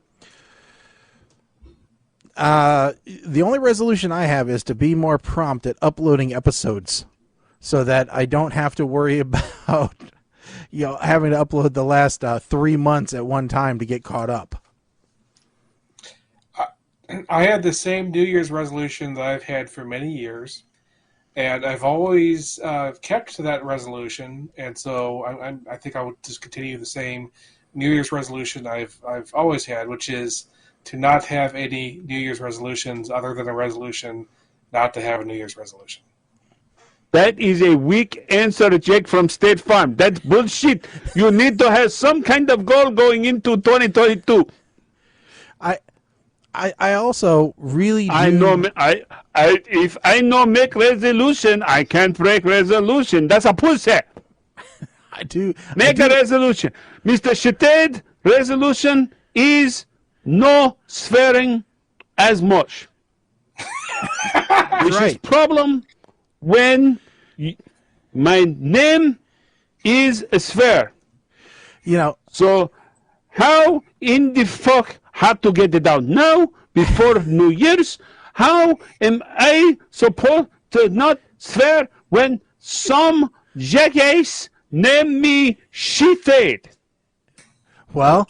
The only resolution I have is to be more prompt at uploading episodes, so that I don't have to worry about having to upload the last 3 months at one time to get caught up. I had the same New Year's resolution that I've had for many years, and I've always kept to that resolution. And so I think I would just continue the same New Year's resolution I've always had, which is to not have any New Year's resolutions other than a resolution not to have a New Year's resolution. That is a weak answer, Jake, from State Farm. That's bullshit. You need to have some kind of goal going into 2022. I also really do. I know. If I know make resolution, I can't break resolution. That's a pussy. I do make a resolution, Mr. Shitate. Resolution is no swearing as much. Which is problem when my name is a swear. So how in the fuck have to get it out now before New Year's? How am I supposed to not swear when some jackass named me Shitate? Well,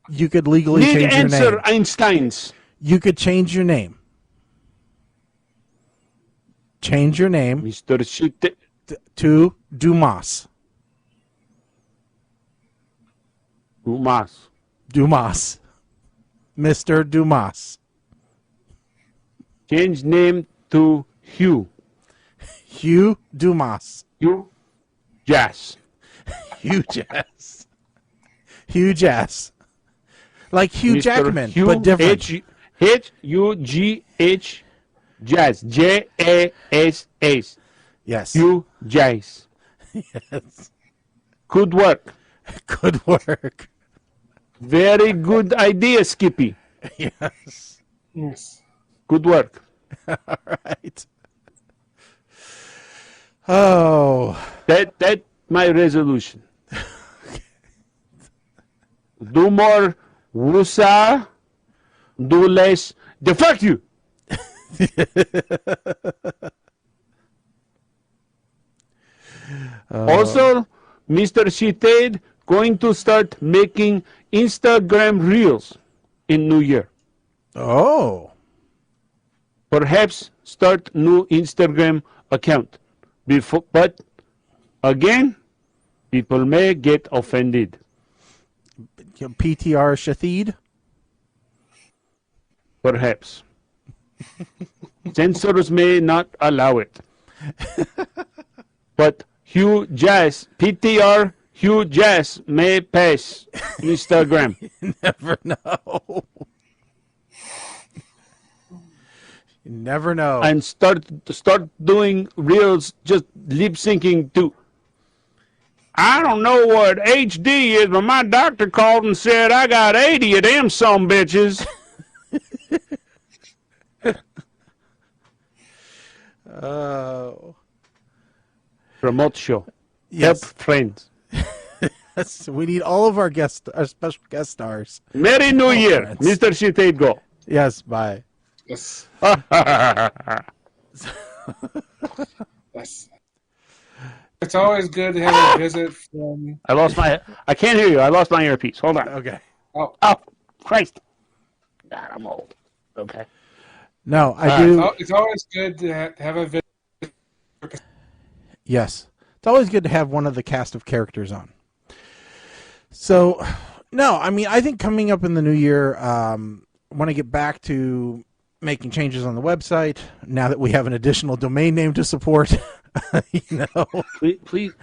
you could legally change your name. Einstein's. You could change your name. Change your name, Mr. Shitate, to Dumas. Dumas. Dumas. Mr. Dumas. Change name to Hugh. Hugh Dumas. Hugh Jass. Hugh Jass. Hugh Jass. Like Hugh Mr. Jackman, Hugh but different. H-U-G-H Jazz. J-A-S-S. Yes. Hugh Jass. Yes. Good work. Good work. Very good idea, Skippy. Yes. Yes. Good work. All right. Oh. That my resolution. Do more wusa, do less defect you. Also, Mr. Sheeted going to start making Instagram reels in New Year. Oh. Perhaps start new Instagram account. Before, but again, people may get offended. PTR Shathid? Perhaps. Censors may not allow it. But Hugh Jass, PTR Hugh Jass may pass Instagram. You never know. You never know. And start doing reels, just lip syncing to. I don't know what HD is, but my doctor called and said I got 80 of them some bitches. Oh. Promote show. Yes. Help friends. Yes, we need all of our special guest stars. Merry New Year, friends. Mr. Sheeted Go. Yes, bye. Yes. Yes. It's always good to have a visit from. I can't hear you. I lost my earpiece. Hold on. Okay. Oh, Christ. God, I'm old. Okay. No, I do. It's always good to have a visit. Yes. It's always good to have one of the cast of characters on. So, no, I mean, I think coming up in the new year, want to get back to making changes on the website now that we have an additional domain name to support. You know, Please,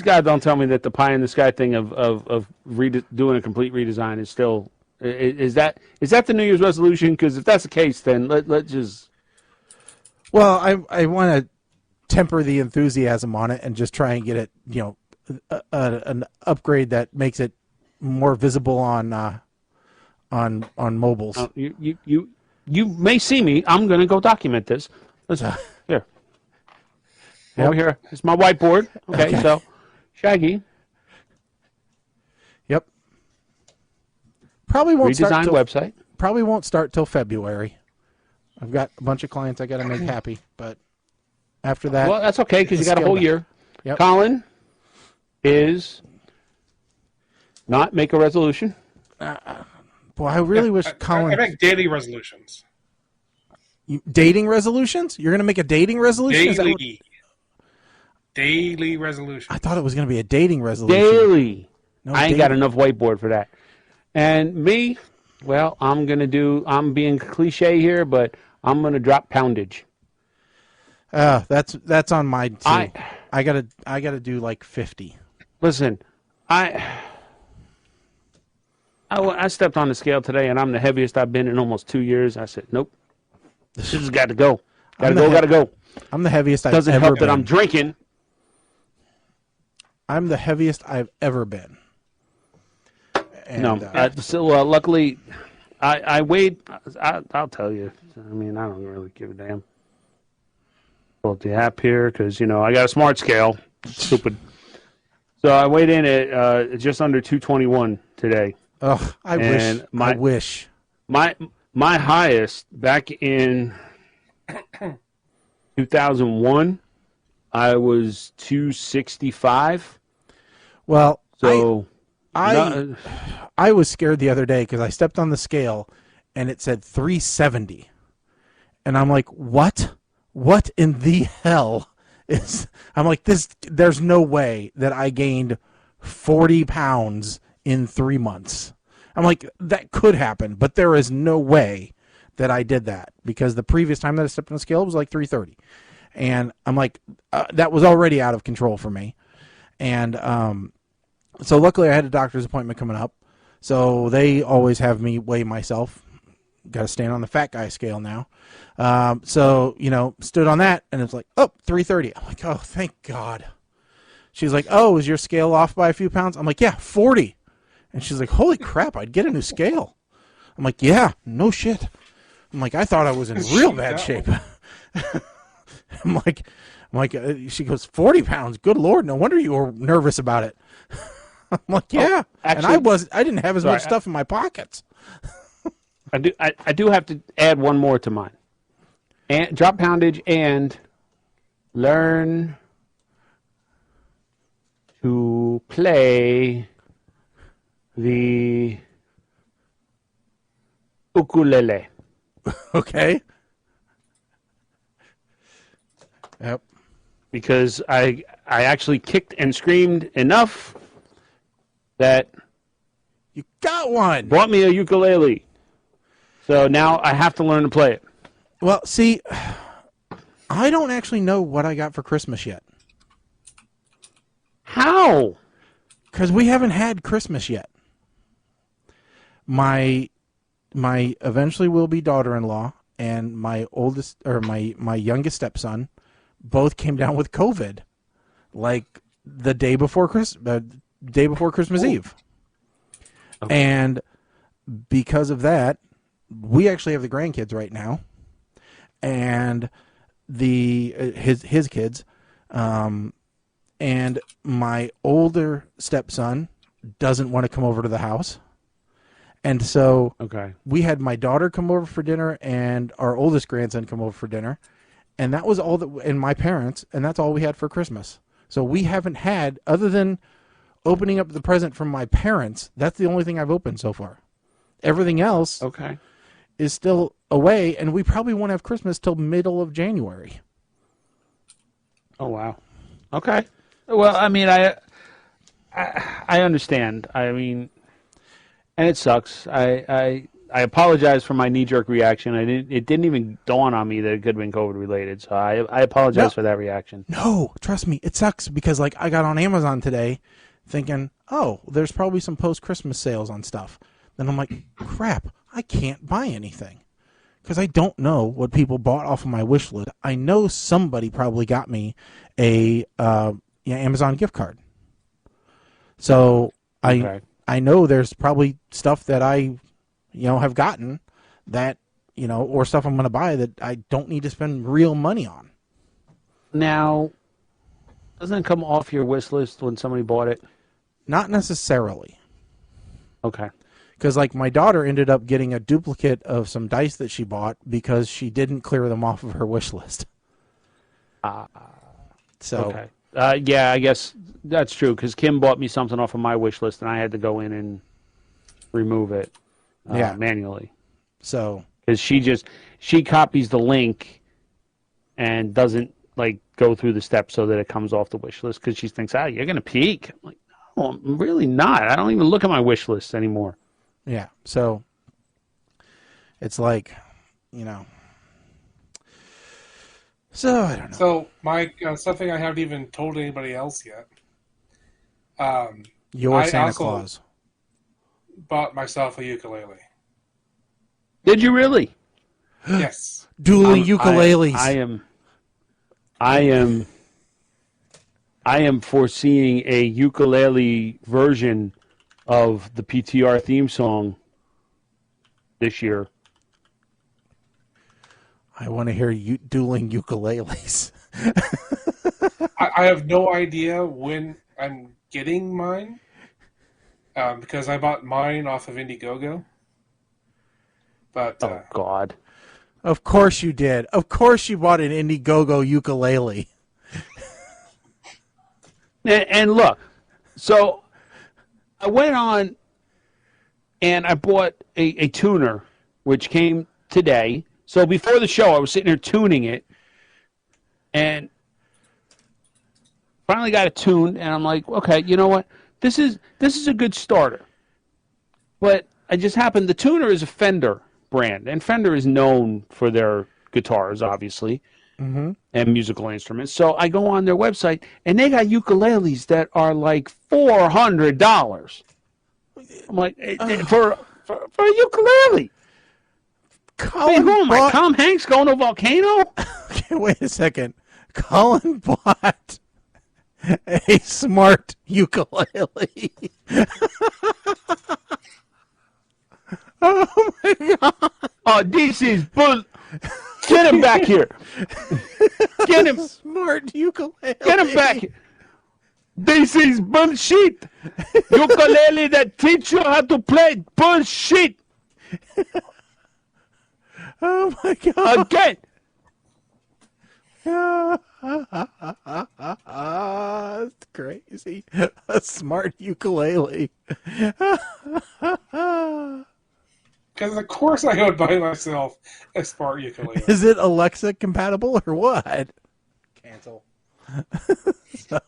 God, don't tell me that the pie in the sky thing of doing a complete redesign is still is that the New Year's resolution? Because if that's the case, then let's just. Well, I want to temper the enthusiasm on it and just try and get it, you know, an upgrade that makes it more visible on mobiles. You may see me. I'm going to go document this. Listen, here. Yep. Over here. It's my whiteboard. Okay, so Shaggy. Yep. Probably won't Redesigned start website. Probably won't start till February. I've got a bunch of clients I got to make happy, but after that, Well, that's okay because you got a whole year. Yep. Colin is not make a resolution. Boy, I really wish Colin. I make daily resolutions. Dating resolutions? You're going to make a dating resolution? Is that what- Daily resolution. I thought it was going to be a dating resolution. Daily. No, I ain't daily. got enough whiteboard for that. And me, well, I'm being cliche here, but I'm going to drop poundage. That's on mine too. I gotta do like 50. Listen, I stepped on the scale today, and I'm the heaviest I've been in almost 2 years. I said, nope, this has got to go. Gotta go. I'm the heaviest I've Doesn't ever help been. that I'm drinking. I'm the heaviest I've ever been. And, luckily, I weighed. I'll tell you. I mean, I don't really give a damn. Pull up the app here because I got a smart scale. Stupid. So I weighed in at just under 221 today. Oh, I wish. My highest back in 2001, I was 265. Well, so I was scared the other day because I stepped on the scale and it said 370, and I'm like, what? What in the hell is? I'm like, this. There's no way that I gained 40 pounds in 3 months. I'm like, that could happen, but there is no way that I did that, because the previous time that I stepped on the scale was like 330. And I'm like, that was already out of control for me. And so luckily I had a doctor's appointment coming up. So they always have me weigh myself. Got to stand on the fat guy scale now. So, stood on that, and it's like, 330. I'm like, oh, thank God. She's like, oh, is your scale off by a few pounds? I'm like, yeah, 40. And she's like, holy crap, I'd get a new scale. I'm like, yeah, no shit. I'm like, I thought I was in real bad shape. I'm like, she goes, 40 pounds. Good Lord, no wonder you were nervous about it. I'm like, yeah. Actually, and I didn't have as much stuff in my pockets. I do have to add one more to mine. And drop poundage and learn to play the ukulele. Okay. Yep. Because I actually kicked and screamed enough that you got one. Bought me a ukulele. So now I have to learn to play it. Well, see, I don't actually know what I got for Christmas yet. How? Because we haven't had Christmas yet. My eventually will be daughter-in-law and my youngest stepson both came down with COVID, like the day before Christmas Eve. Okay. And because of that, we actually have the grandkids right now, and his kids, and my older stepson doesn't want to come over to the house, and so we had my daughter come over for dinner and our oldest grandson come over for dinner, and that was all and my parents, and that's all we had for Christmas. So we haven't had, other than opening up the present from my parents, that's the only thing I've opened so far. Everything else is still away, and we probably won't have Christmas till middle of January. Oh, wow. Okay. Well, I mean, I understand. I mean, and it sucks. I apologize for my knee-jerk reaction. It didn't even dawn on me that it could have been COVID-related, so I apologize for that reaction. No, trust me, it sucks, because like I got on Amazon today thinking, oh, there's probably some post-Christmas sales on stuff. Then I'm like, crap, I can't buy anything because I don't know what people bought off of my wish list. I know somebody probably got me a Amazon gift card. So I know there's probably stuff that I have gotten that, or stuff I'm going to buy that I don't need to spend real money on. Now, doesn't it come off your wish list when somebody bought it? Not necessarily. Okay. Because, like, my daughter ended up getting a duplicate of some dice that she bought because she didn't clear them off of her wish list. Okay. Yeah, I guess that's true, because Kim bought me something off of my wish list, and I had to go in and remove it manually. So, because she copies the link and doesn't, like, go through the steps so that it comes off the wish list, because she thinks, you're going to peek. I'm like, no, I'm really not. I don't even look at my wish list anymore. Yeah, so it's like, so I don't know. So, Mike, something I haven't even told anybody else yet. Your Santa Claus. Bought myself a ukulele. Did you really? Yes. Dueling ukuleles. I am foreseeing a ukulele version of the PTR theme song this year. I want to hear you dueling ukuleles. I have no idea when I'm getting mine, because I bought mine off of Indiegogo. But oh God! Of course you did. Of course you bought an Indiegogo ukulele. And look, so I went on and I bought a tuner, which came today. So before the show, I was sitting here tuning it, and finally got it tuned. And I'm like, okay, you know what? This is a good starter. But I just happened, the tuner is a Fender brand, and Fender is known for their guitars, obviously, and musical instruments. So I go on their website, and they got ukuleles that are like $400. I'm like, for a ukulele. Colin Who am I, bought- Tom Hanks going to a volcano? Okay, wait a second. Colin bought a smart ukulele. Oh my god! Oh, this is bull. Get him back here. Get him. Smart ukulele. Get him back here. This is bullshit. Ukulele that teach you how to play bullshit. Oh my god! Again. That's crazy. A smart ukulele. Because of course I would buy myself a smart ukulele. Is it Alexa compatible or what? Cancel. So,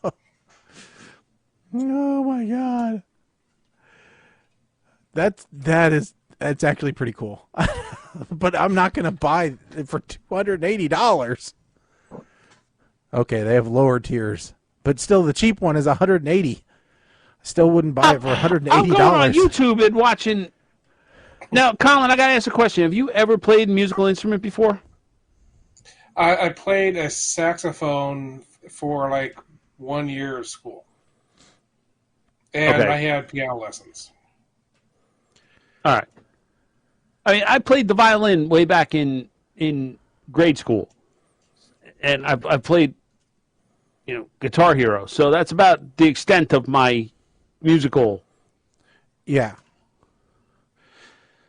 oh my god. That's actually pretty cool. But I'm not going to buy it for $280. Okay, they have lower tiers, but still the cheap one is $180. Still wouldn't buy it for $180. I'm going on YouTube and watching. Now, Colin, I got to ask a question. Have you ever played a musical instrument before? I played a saxophone for like 1 year of school. And Okay. I had piano lessons. All right. I mean, I played the violin way back in grade school, and I've played, Guitar Hero. So that's about the extent of my musical. Yeah.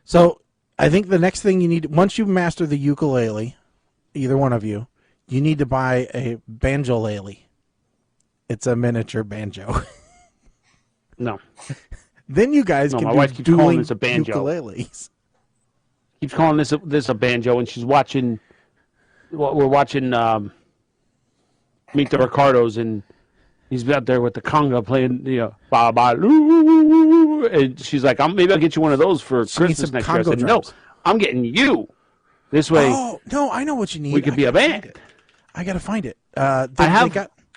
So I think the next thing you need, once you master the ukulele, either one of you, you need to buy a banjolele. It's a miniature banjo. No. Then you guys No, can my do wife keeps calling dueling this a banjo. ukuleles. Keeps calling this a banjo, and she's watching. We're watching Meet the Ricardos, and he's out there with the conga playing, ba ba loo, and she's like, "Maybe I'll get you one of those for She needs Christmas some next year." I conga said, "No, drums. I'm getting you. This way, Oh no, I know what you need. we could be a band." I gotta find it.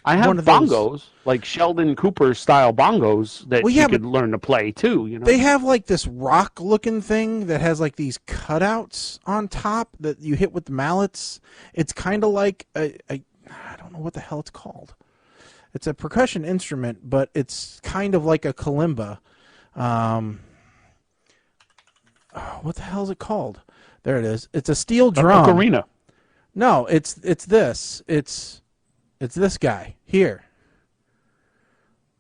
I have one of those. bongos, like Sheldon Cooper style bongos that Well, yeah, you could but learn to play too. They have like this rock looking thing that has like these cutouts on top that you hit with the mallets. It's kind of like I don't know what the hell it's called. It's a percussion instrument, but it's kind of like a kalimba. What the hell is it called? There it is. It's a steel drum. Ocarina. No, it's this. It's this guy here.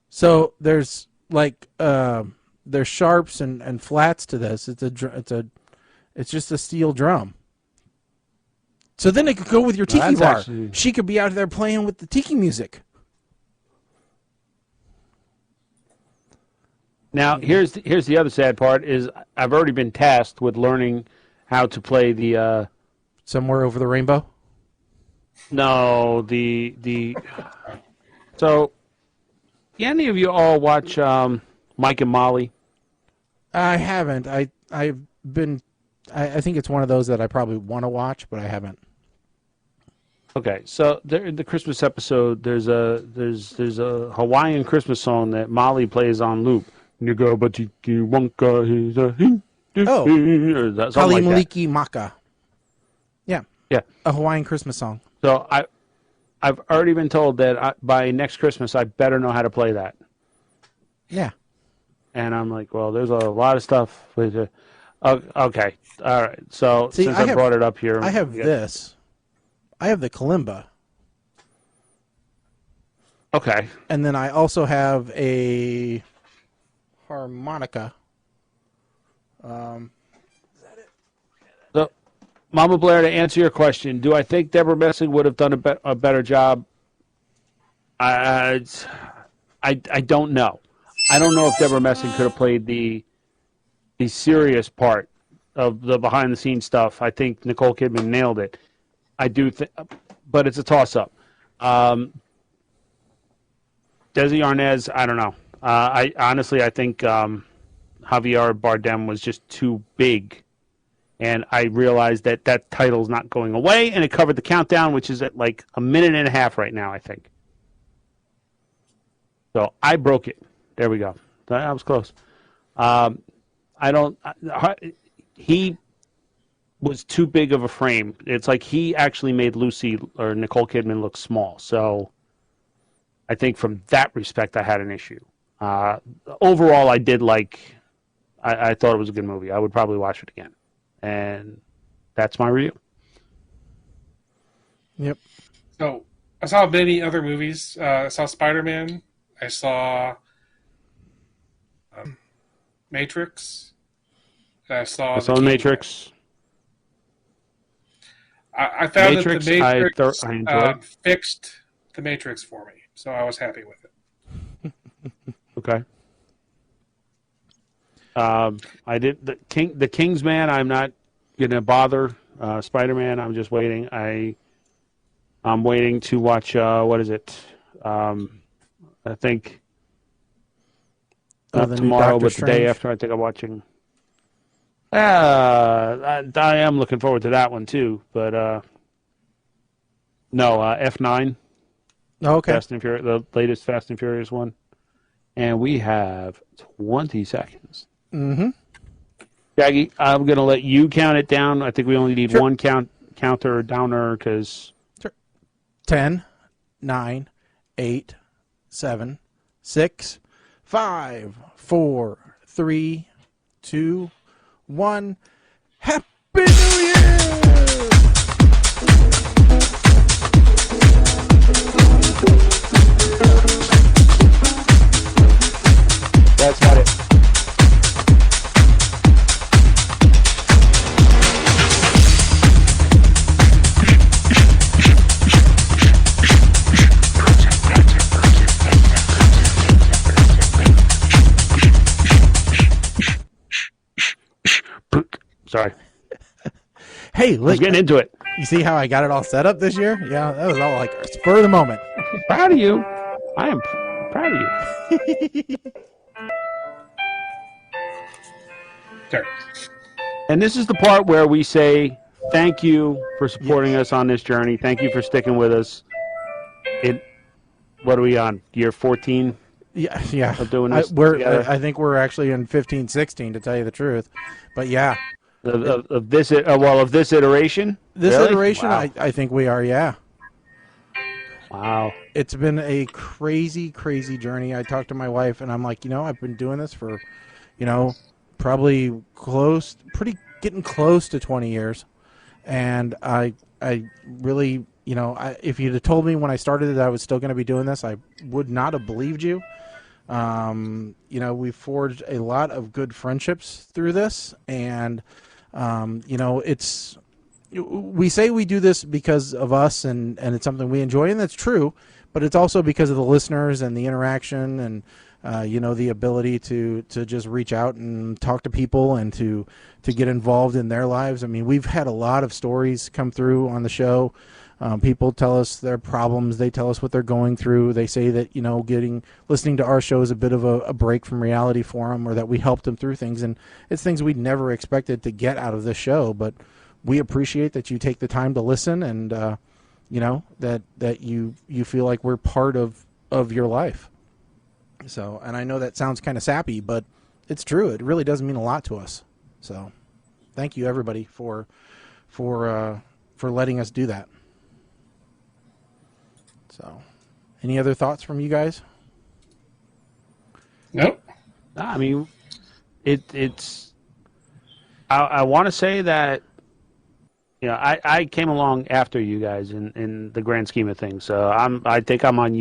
So there's like there's sharps and flats to this. It's just a steel drum. So then it could go with your tiki bar. She could be out there playing with the tiki music. Now here's the other sad part is I've already been tasked with learning how to play the Somewhere Over the Rainbow. No, the so yeah, any of you all watch Mike and Molly? I haven't. I've been. I think it's one of those that I probably want to watch, but I haven't. Okay, so there in the Christmas episode, there's a Hawaiian Christmas song that Molly plays on loop. Nigga, but you wonka, he's a Oh, Kali Maliki Maka. Yeah, yeah, a Hawaiian Christmas song. So I've already been told that by next Christmas I better know how to play that. Yeah. And I'm like, well, there's a lot of stuff. With, okay, all right. So See, since I brought it up here, I have this. I have the kalimba. Okay. And then I also have a harmonica. So, Mama Blair, to answer your question, do I think Deborah Messing would have done a better job? I don't know. I don't know if Deborah Messing could have played the serious part of the behind the scenes stuff. I think Nicole Kidman nailed it. I do think, but it's a toss up. Desi Arnaz, I don't know. I honestly, I think Javier Bardem was just too big. And I realized that that title's not going away, and it covered the countdown, which is at like a minute and a half right now, I think. So I broke it. There we go. I was close. He was too big of a frame. It's like he actually made Lucy or Nicole Kidman look small. So I think from that respect, I had an issue. Overall, I did like. I thought it was a good movie. I would probably watch it again, and that's my review. Yep. So I saw many other movies. I saw Spider-Man. I saw Matrix. I saw The Matrix. I found Matrix, that the Matrix I enjoyed. fixed the Matrix for me, so I was happy with it. Okay. I did the Kingsman. I'm not gonna bother. Spider-Man. I'm just waiting. I'm waiting to watch. What is it? I think not tomorrow, but the day after. I think I'm watching. I am looking forward to that one too. But no, F9. Oh, okay. Fast and Furious, the latest Fast and Furious one. And we have 20 seconds. Mm-hmm. Jaggy, I'm going to let you count it down. I think we only need one counter downer because... 10, 9, 8, 7, 6, 5, 4, 3, 2, 1. Happy New Year! That's about it. Sorry. Hey, let's get into it. You see how I got it all set up this year? Yeah, that was all like spur of the moment. Proud of you. I am proud of you. Sure. And this is the part where we say thank you for supporting us on this journey. Thank you for sticking with us. What are we on? Year 14? Yeah. Of doing this I think we're actually in 15, 16, to tell you the truth. But yeah. Of this iteration? This really? iteration, Wow. I think we are, yeah. Wow. It's been a crazy, crazy journey. I talked to my wife, and I'm like, I've been doing this for, probably getting close to 20 years. And I really, if you'd have told me when I started that I was still going to be doing this, I would not have believed you. We forged a lot of good friendships through this, and we say we do this because of us, and it's something we enjoy, and that's true, but it's also because of the listeners and the interaction and the ability to just reach out and talk to people and to get involved in their lives. I mean, we've had a lot of stories come through on the show. People tell us their problems. They tell us what they're going through. They say that, listening to our show is a bit of a break from reality for them, or that we helped them through things. And it's things we'd never expected to get out of this show. But we appreciate that you take the time to listen, and, that you feel like we're part of your life. So, and I know that sounds kind of sappy, but it's true. It really does mean a lot to us. So thank you, everybody, for letting us do that. So, any other thoughts from you guys? Nope. I mean, it's. I want to say that, I came along after you guys in the grand scheme of things. So I think I'm on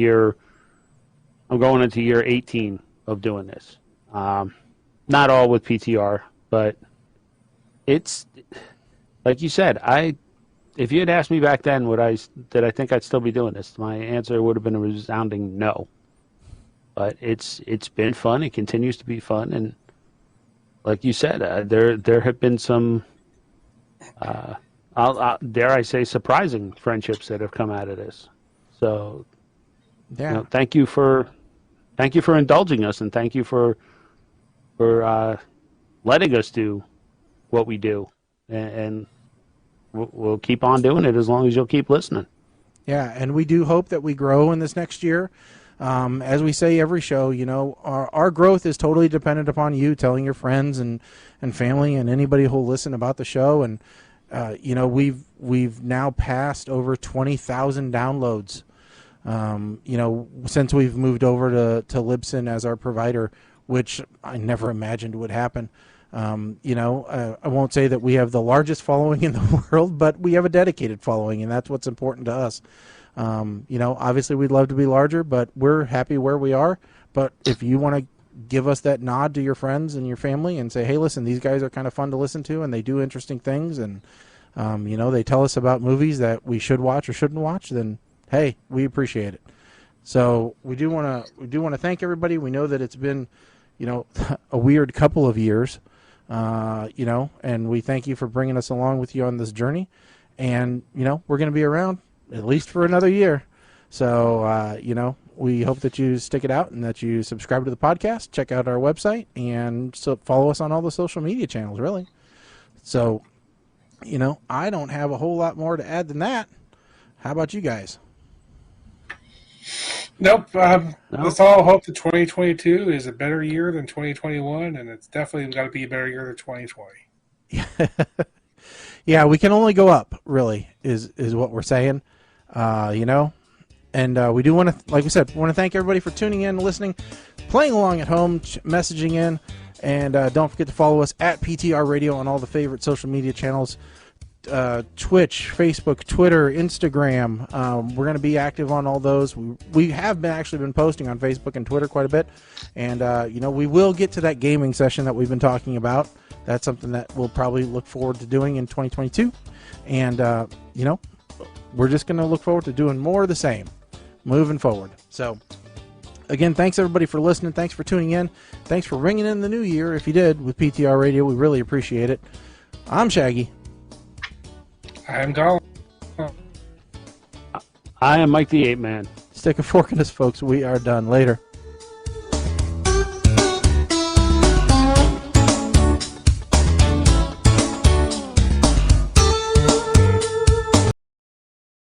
I'm going into year 18 of doing this. Not all with PTR, but it's like you said. If you had asked me back then, did I think I'd still be doing this? My answer would have been a resounding no. But it's been fun. It continues to be fun, and like you said, there have been some, dare I say, surprising friendships that have come out of this. So, thank you for indulging us, and thank you for letting us do what we do, and we'll keep on doing it as long as you'll keep listening. Yeah, and we do hope that we grow in this next year. As we say every show, our growth is totally dependent upon you telling your friends and family and anybody who'll listen about the show. And we've now passed over 20,000 downloads. Since we've moved over to Libsyn as our provider, which I never imagined would happen. I won't say that we have the largest following in the world, but we have a dedicated following, and that's what's important to us. Obviously we'd love to be larger, but we're happy where we are. But if you want to give us that nod to your friends and your family and say, hey, listen, these guys are kind of fun to listen to, and they do interesting things, and, they tell us about movies that we should watch or shouldn't watch, then, hey, we appreciate it. So we do want to thank everybody. We know that it's been, a weird couple of years. And we thank you for bringing us along with you on this journey. And, we're going to be around at least for another year. So, we hope that you stick it out and that you subscribe to the podcast, check out our website, and follow us on all the social media channels, really. So, I don't have a whole lot more to add than that. How about you guys? Nope. Let's all hope that 2022 is a better year than 2021, and it's definitely got to be a better year than 2020. Yeah, we can only go up, really, is what we're saying, And we do want to, like we said, want to thank everybody for tuning in, listening, playing along at home, messaging in, and don't forget to follow us at PTR Radio on all the favorite social media channels. Twitch, Facebook, Twitter, Instagram. We're going to be active on all those. We have actually been posting on Facebook and Twitter quite a bit, and we will get to that gaming session that we've been talking about. That's something that we'll probably look forward to doing in 2022, and we're just going to look forward to doing more of the same moving forward. So again, thanks everybody for listening. Thanks for tuning in. Thanks for ringing in the new year if you did with PTR Radio. We really appreciate it. I'm Shaggy. I'm Colin. I am Mike the Ape Man. Stick a fork in us, folks. We are done. Later.